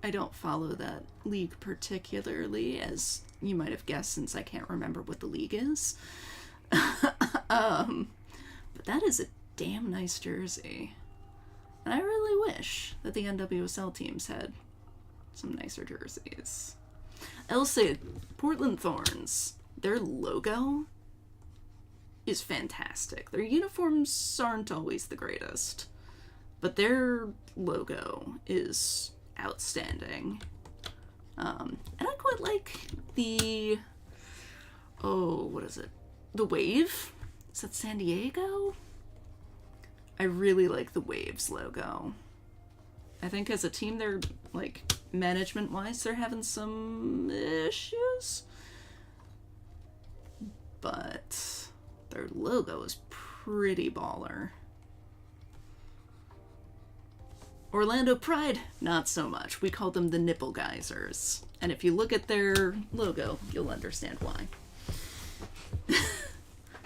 I don't follow that league particularly, as you might have guessed, since I can't remember what the league is. But that is a damn nice jersey. And I really wish that the NWSL teams had some nicer jerseys. I'll say, Portland Thorns, their logo is fantastic. Their uniforms aren't always the greatest, but their logo is outstanding. And I quite like the, what is it? The Wave? Is that San Diego? I really like the Waves logo. I think as a team, they're, like, management-wise, they're having some issues. But their logo is pretty baller. Orlando Pride, not so much. We call them the Nipple Geysers. And if you look at their logo, you'll understand why.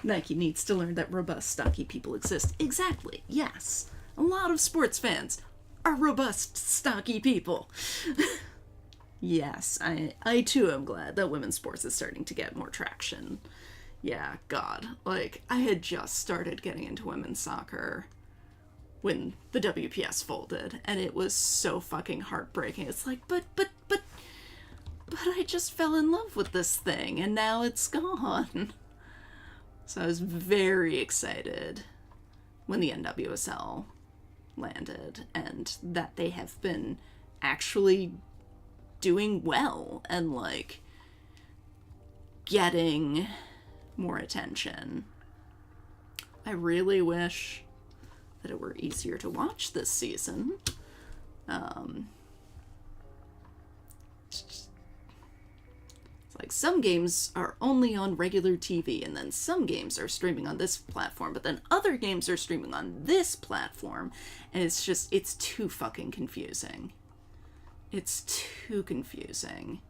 Nike needs to learn that robust, stocky people exist. Exactly, yes. A lot of sports fans are robust, stocky people. Yes, I too am glad that women's sports is starting to get more traction. Yeah, God. Like, I had just started getting into women's soccer when the WPS folded, and it was so fucking heartbreaking. It's like, but I just fell in love with this thing, and now it's gone. So I was very excited when the NWSL landed, and that they have been actually doing well and, like, getting more attention. I really wish that it were easier to watch this season. It's like some games are only on regular TV, and then some games are streaming on this platform, but then other games are streaming on this platform, and it's too fucking confusing. It's too confusing.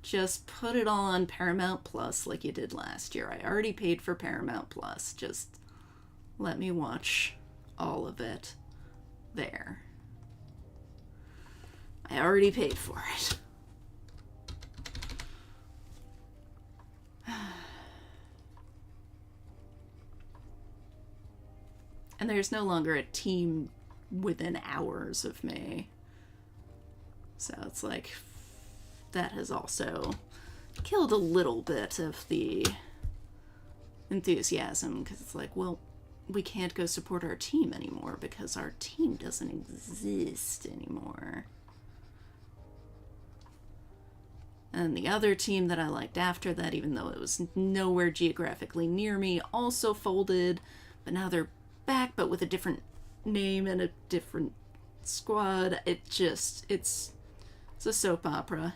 Just put it all on Paramount Plus like you did last year. I already paid for Paramount Plus. Just let me watch all of it there. I already paid for it. And there's no longer a team within hours of me. So it's like, that has also killed a little bit of the enthusiasm, because it's like, well, we can't go support our team anymore because our team doesn't exist anymore. And the other team that I liked after that, even though it was nowhere geographically near me, also folded, but now they're back, but with a different name and a different squad. It's a soap opera.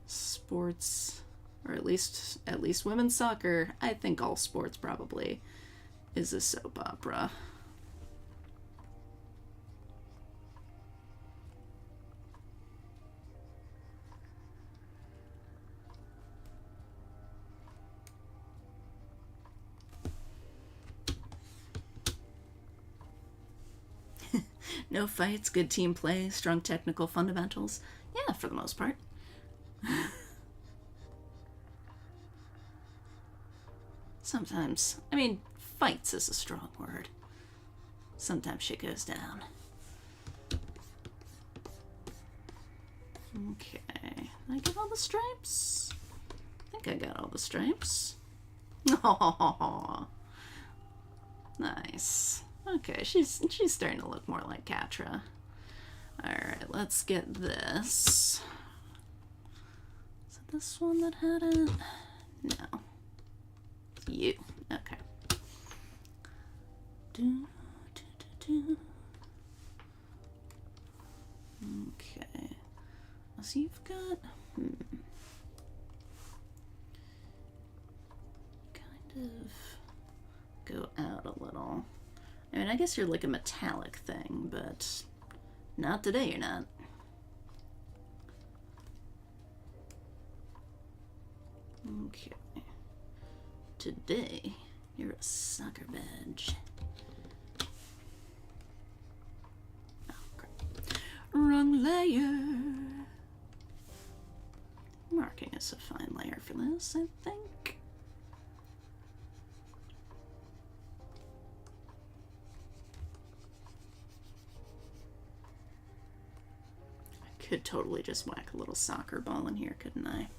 Sports, or at least women's soccer, I think all sports probably, is a soap opera. No fights, good team play, strong technical fundamentals. Yeah, for the most part. Sometimes, I mean, fights is a strong word. Sometimes shit goes down. Okay, did I get all the stripes? I think I got all the stripes. Oh, nice. Okay, she's starting to look more like Catra. Alright, let's get this. Is it this one that had it? No. You. Okay. Okay. So you've got... kind of go out a little. I mean, I guess you're like a metallic thing, but not today, you're not. Okay. Today, you're a soccer badge. Oh, crap. Wrong layer. Marking is a fine layer for this, I think. Could totally just whack a little soccer ball in here, couldn't I?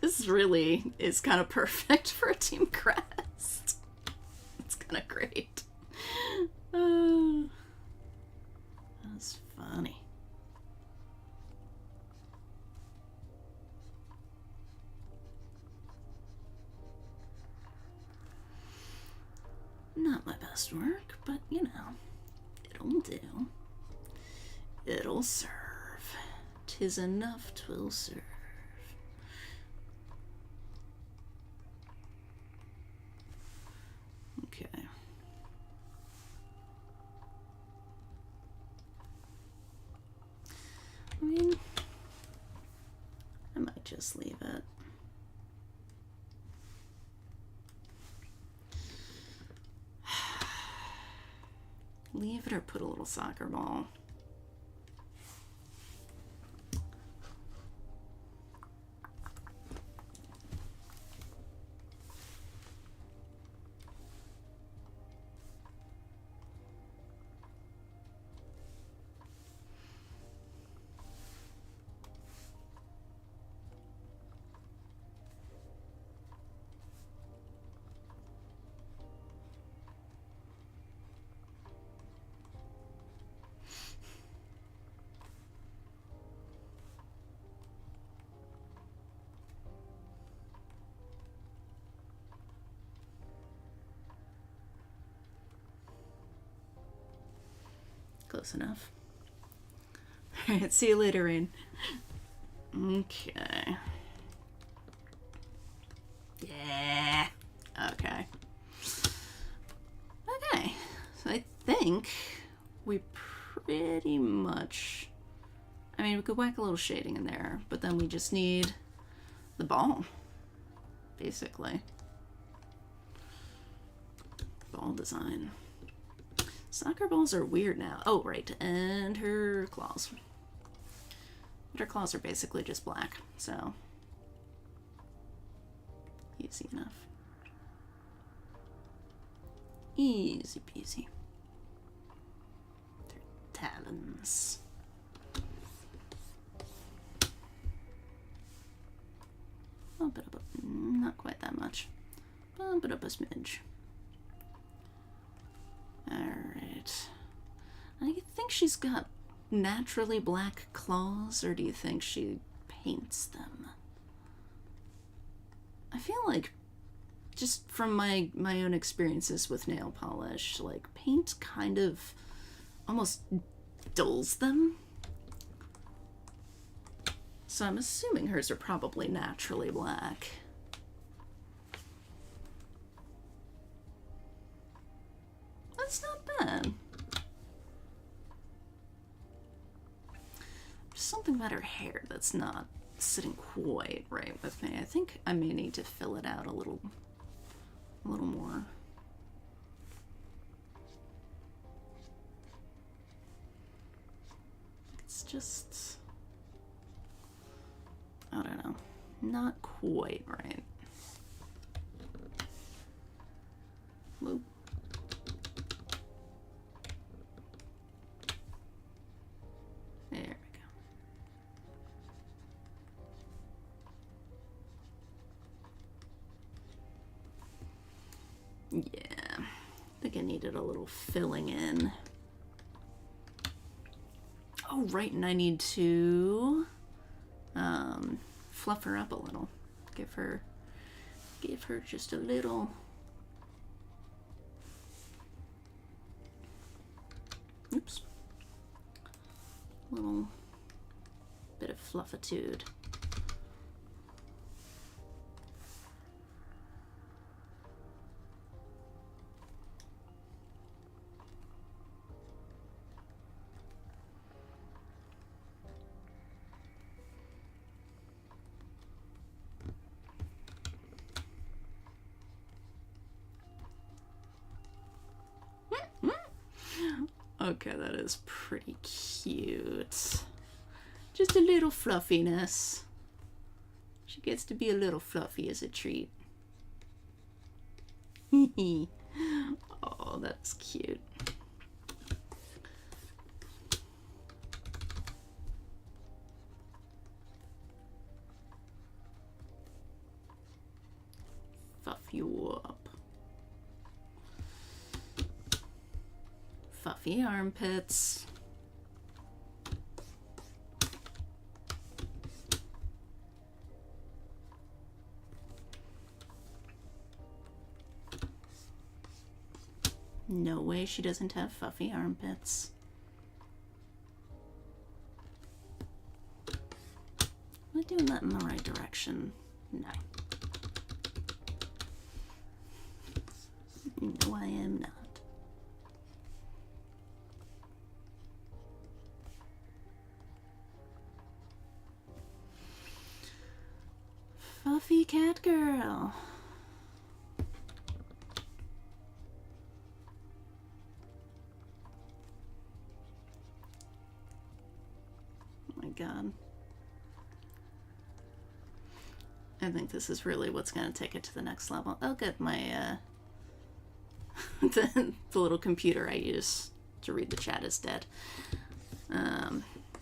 This really is kind of perfect for a team crest. It's kind of great. That's funny. Not my best work, but you know, it'll do. It'll serve. 'Tis enough 'twill serve. Okay. I mean, I might just leave it. Leave it or put a little soccer ball. Close enough. Alright, see you later, Rain. Okay. Yeah. Okay. Okay. So I think we pretty much... I mean, we could whack a little shading in there, but then we just need the ball, basically. Ball design. Soccer balls are weird now. Oh, right, and her claws. But her claws are basically just black, so easy enough. Easy peasy. Their talons. Bump it up, not quite that much. Bump it up a smidge. Alright. I think she's got naturally black claws, or do you think she paints them? I feel like, just from my own experiences with nail polish, like, paint kind of almost dulls them. So I'm assuming hers are probably naturally black. That's not bad. There's something about her hair that's not sitting quite right with me. I think I may need to fill it out a little more. It's just, I don't know, not quite right. Whoop. There we go. Yeah, I think I needed a little filling in. Oh, right, and I need to fluff her up a little. Give her just a little. Oops. Little bit of fluffitude. Okay, that is pretty cute. Just a little fluffiness. She gets to be a little fluffy as a treat. Oh, that's cute. Fuff you up. Fluffy armpits. No way she doesn't have fluffy armpits. Am I doing that in the right direction? No. No, I am not. Fluffy cat girl. Oh my god. I think this is really what's going to take it to the next level. I'll get my, the little computer I use to read the chat is dead.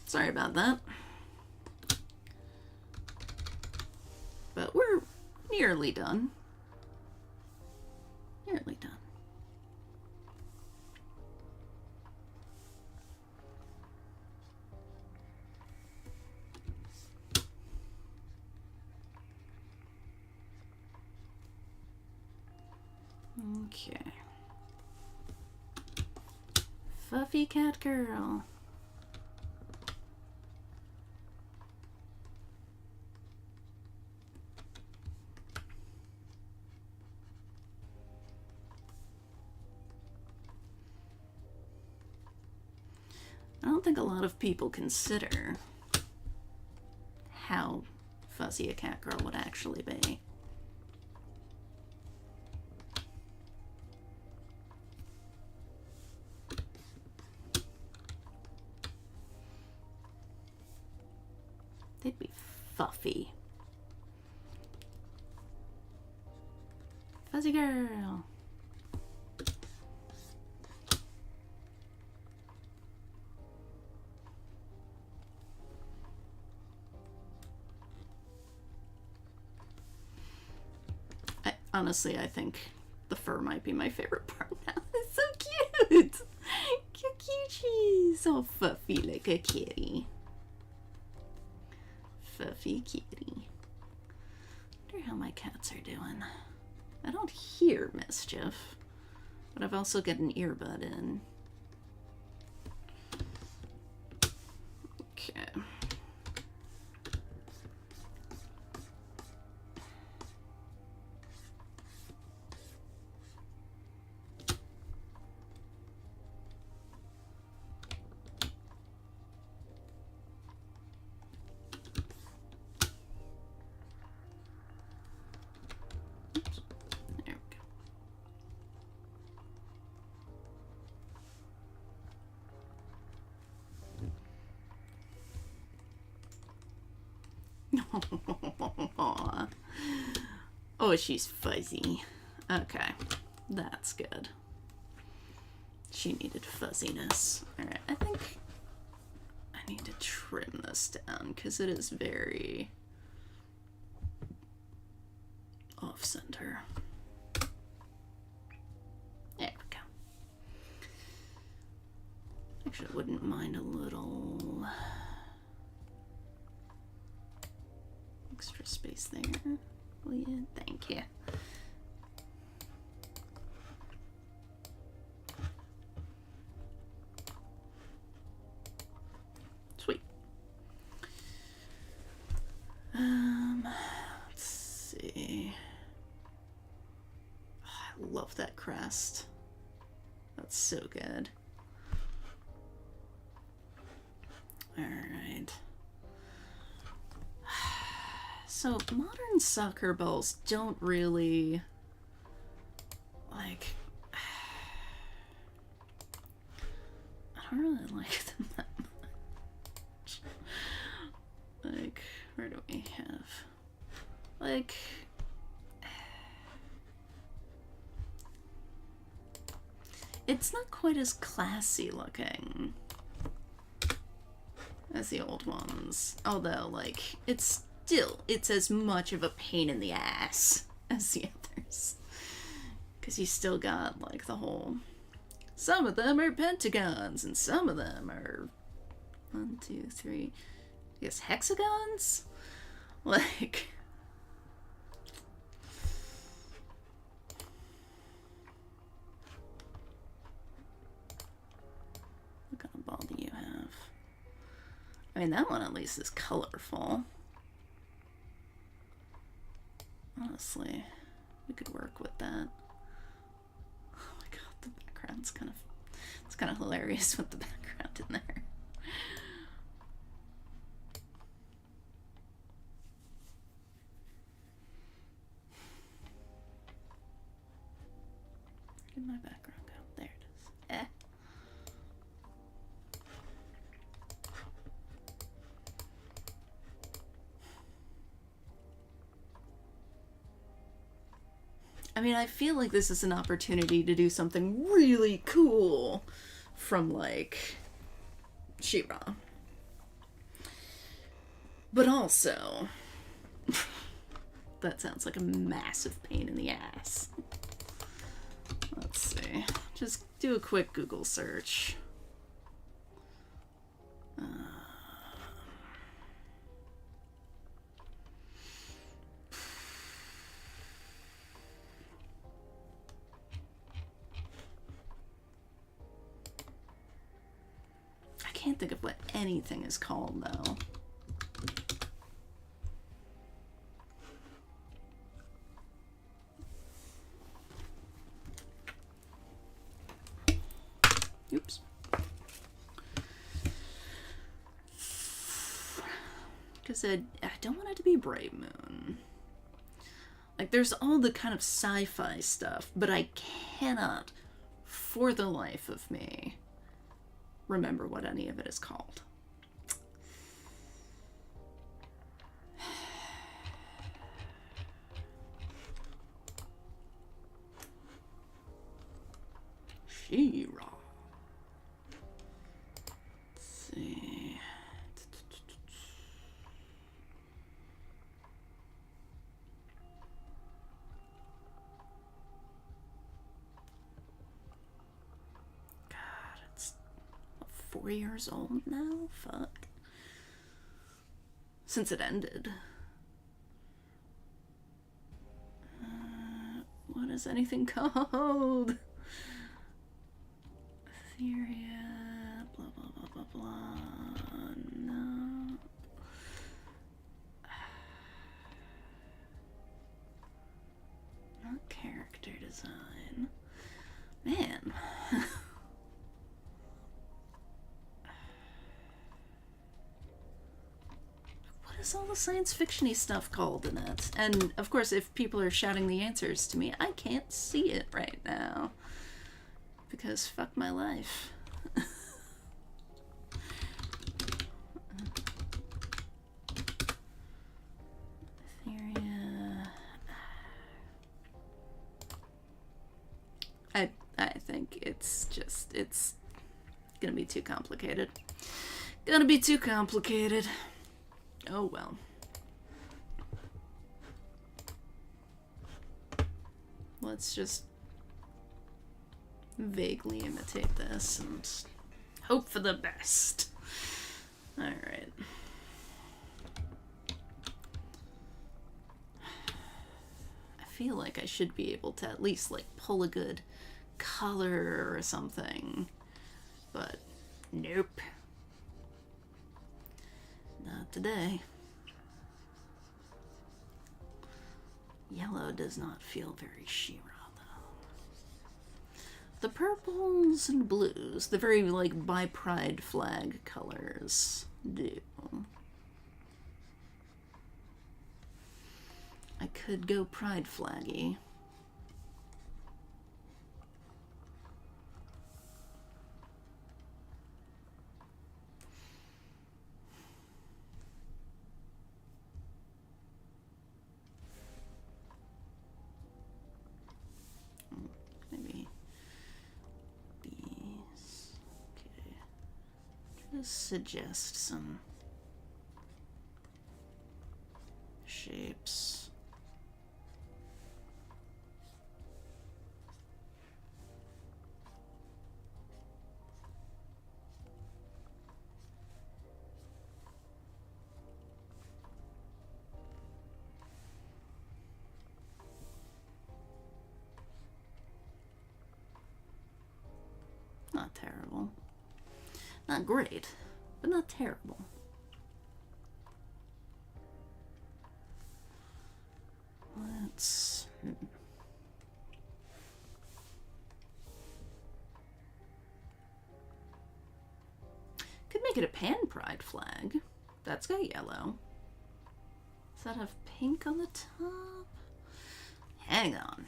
Sorry about that. But we're nearly done. Nearly done. Okay. Fluffy cat girl. I don't think a lot of people consider how fuzzy a cat girl would actually be. They'd be fluffy. Fuzzy girl. Honestly, I think the fur might be my favorite part now. It's so cute! Cute. So fluffy like a kitty. Fluffy kitty. Wonder how my cats are doing. I don't hear mischief, but I've also got an earbud in. Okay. Oh, she's fuzzy. Okay, that's good. She needed fuzziness. Alright, I think I need to trim this down because it is very off-center. There we go. Actually, I wouldn't mind a little extra space there. Will you? Thank you. Sweet. Let's see. Oh, I love that crest. That's so good. All right. So, modern soccer balls don't really, like, I don't really like them that much. Like, where do we have, like, it's not quite as classy looking as the old ones. Although, like, it's as much of a pain in the ass as the others. Because you still got, like, the whole... Some of them are pentagons, and some of them are... 1, 2, 3... I guess hexagons? Like... What kind of ball do you have? I mean, that one at least is colorful. Honestly, we could work with that. Oh my god, the background's kind of... It's kind of hilarious with the background in there. Where did my background go? There it is. Eh. I mean, I feel like this is an opportunity to do something really cool from, like, She-Ra. But also, that sounds like a massive pain in the ass. Let's see. Just do a quick Google search. I can't think of what anything is called, though. Oops. Because I don't want it to be Brave Moon. Like, there's all the kind of sci-fi stuff, but I cannot, for the life of me, remember what any of it is called. She-Ra. Let's see. God, it's 4 years old now? Fuck. Since it ended. What is anything called? Etheria, blah, blah, blah, blah, blah. No. Not character design. Man. What is all the science fiction-y stuff called in it? And, of course, if people are shouting the answers to me, I can't see it right now. Because fuck my life. Etheria. I think it's gonna be too complicated. Gonna be too complicated. Oh well. Let's just vaguely imitate this and hope for the best. Alright. I feel like I should be able to at least, like, pull a good color or something. But, nope. Not today. Yellow does not feel very She-Ra, though. The purples and blues, the very, like, bi-pride flag colors, do. I could go pride flaggy. Maybe these. Okay. Just suggest some shapes. Not terrible. Not great, but not terrible. Let's... Could make it a pan pride flag. That's got yellow. Does that have pink on the top? Hang on.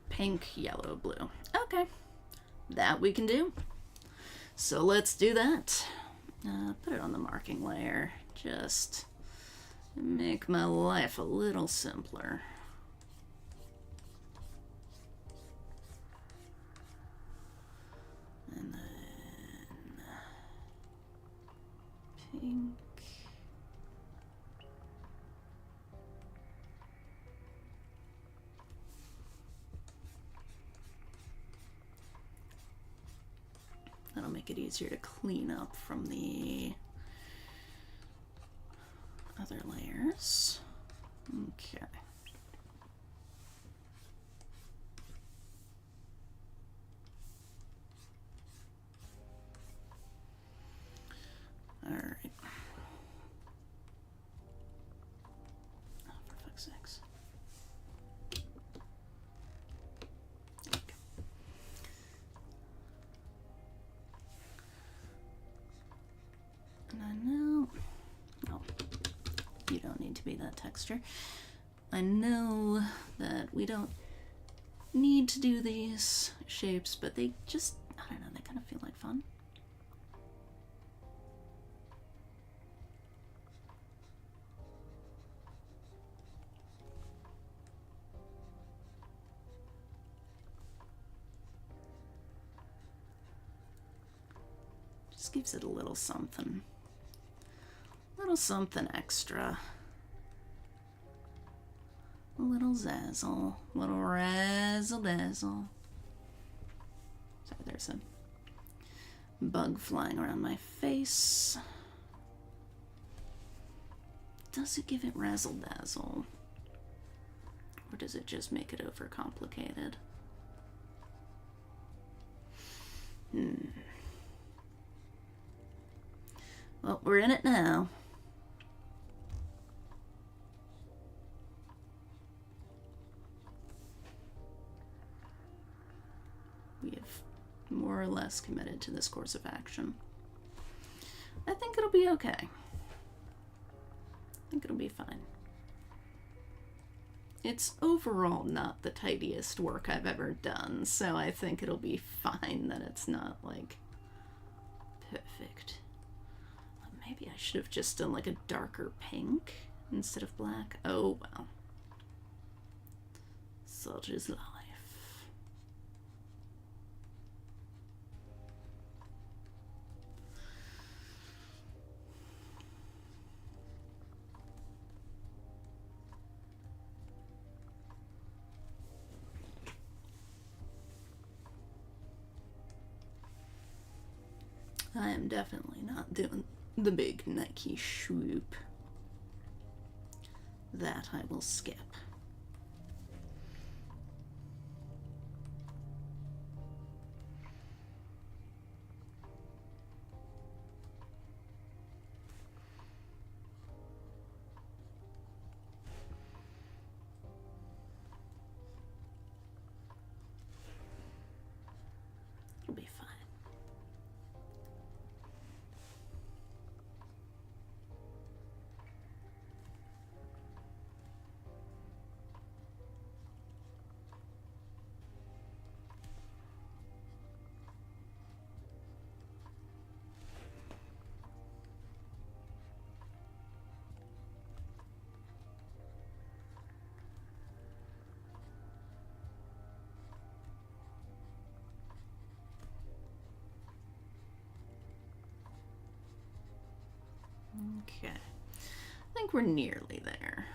Pink, yellow, blue. Okay. That we can do. So let's do that. Put it on the marking layer. Just make my life a little simpler. And then pink. That'll make it easier to clean up from the other layers. Okay. All right. Oh, for fuck's sakes. And I know, oh, you don't need to be that texture. I know that we don't need to do these shapes, but they just, I don't know, they kind of feel like fun. gives it a little something. Little something extra. A little zazzle. Little razzle dazzle. Sorry, there's a bug flying around my face. Does it give it razzle dazzle? Or does it just make it overcomplicated? Well, we're in it now. We have more or less committed to this course of action. I think it'll be okay. I think it'll be fine. It's overall not the tidiest work I've ever done, so I think it'll be fine that it's not, like, perfect. Maybe I should have just done, like, a darker pink instead of black. Oh, well. Such is life. I am definitely not doing the big Nike swoop. That I will skip. It'll be fine. Okay, I think we're nearly there.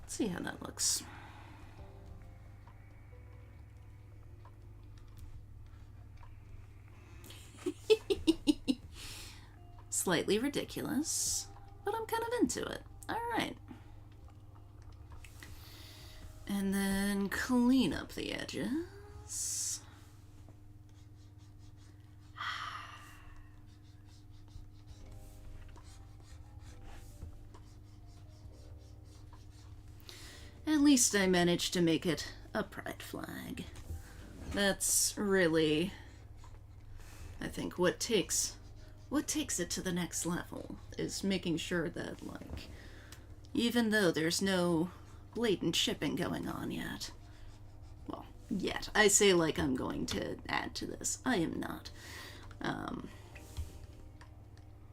Let's see how that looks. Slightly ridiculous, but I'm kind of into it. All right. And then clean up the edges. At least I managed to make it a pride flag. That's really, I think, what takes it to the next level is making sure that, like, even though there's no blatant shipping going on yet. Well, yet. I say like I'm going to add to this. I am not.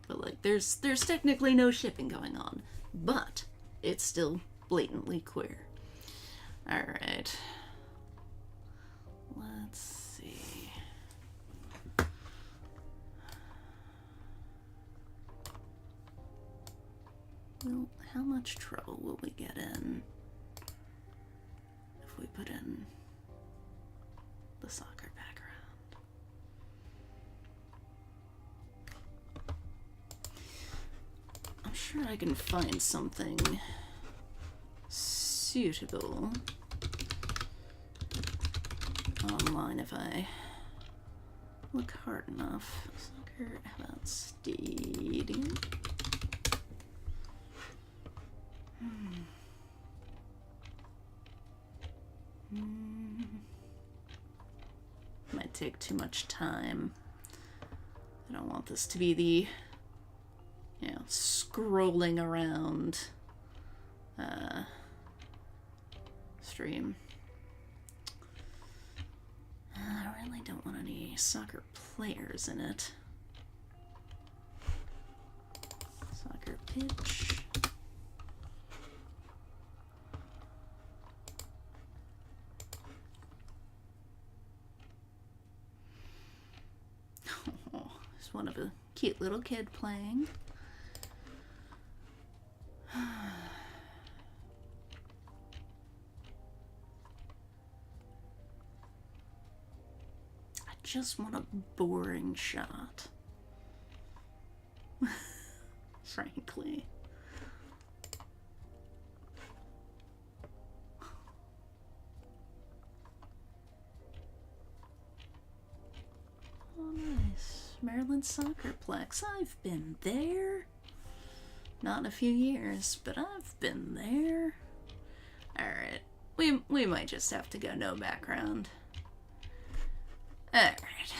But like there's technically no shipping going on, but it's still blatantly queer. Alright. Let's see. Well, how much trouble will we get in if we put in the soccer background? I'm sure I can find something suitable online if I look hard enough. Soccer, how about stadium? Might take too much time. I don't want this to be the, you know, scrolling around stream. I really don't want any soccer players in it. Soccer pitch. one of a cute little kid playing. I just want a boring shot. Frankly. Oh, nice. Maryland Soccerplex. I've been there. Not in a few years, but I've been there. Alright. We might just have to go no background. Alright.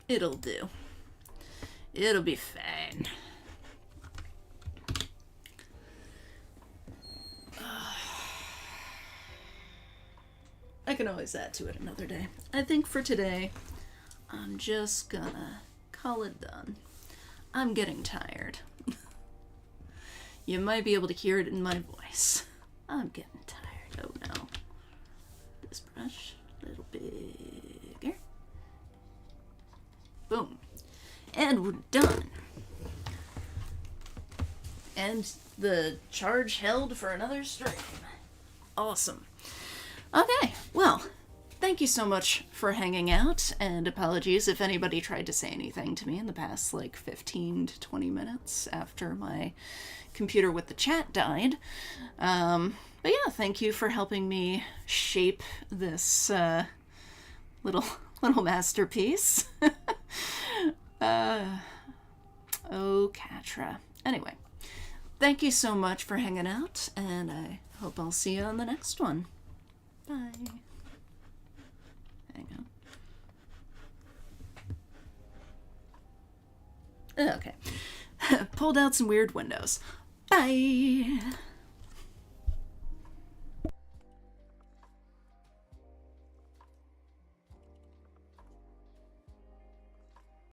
It'll do. It'll be fine. I can always add to it another day. I think for today, I'm just gonna call it done. I'm getting tired. You might be able to hear it in my voice. I'm getting tired. Oh no. This brush, a little bigger. Boom. And we're done. And the charge held for another stream. Awesome. Okay, well, thank you so much for hanging out, and apologies if anybody tried to say anything to me in the past, 15 to 20 minutes after my computer with the chat died. But yeah, thank you for helping me shape this little masterpiece. Oh, Catra. Anyway, thank you so much for hanging out, and I hope I'll see you on the next one. Bye. Hang on. Okay. Pulled out some weird windows. Bye.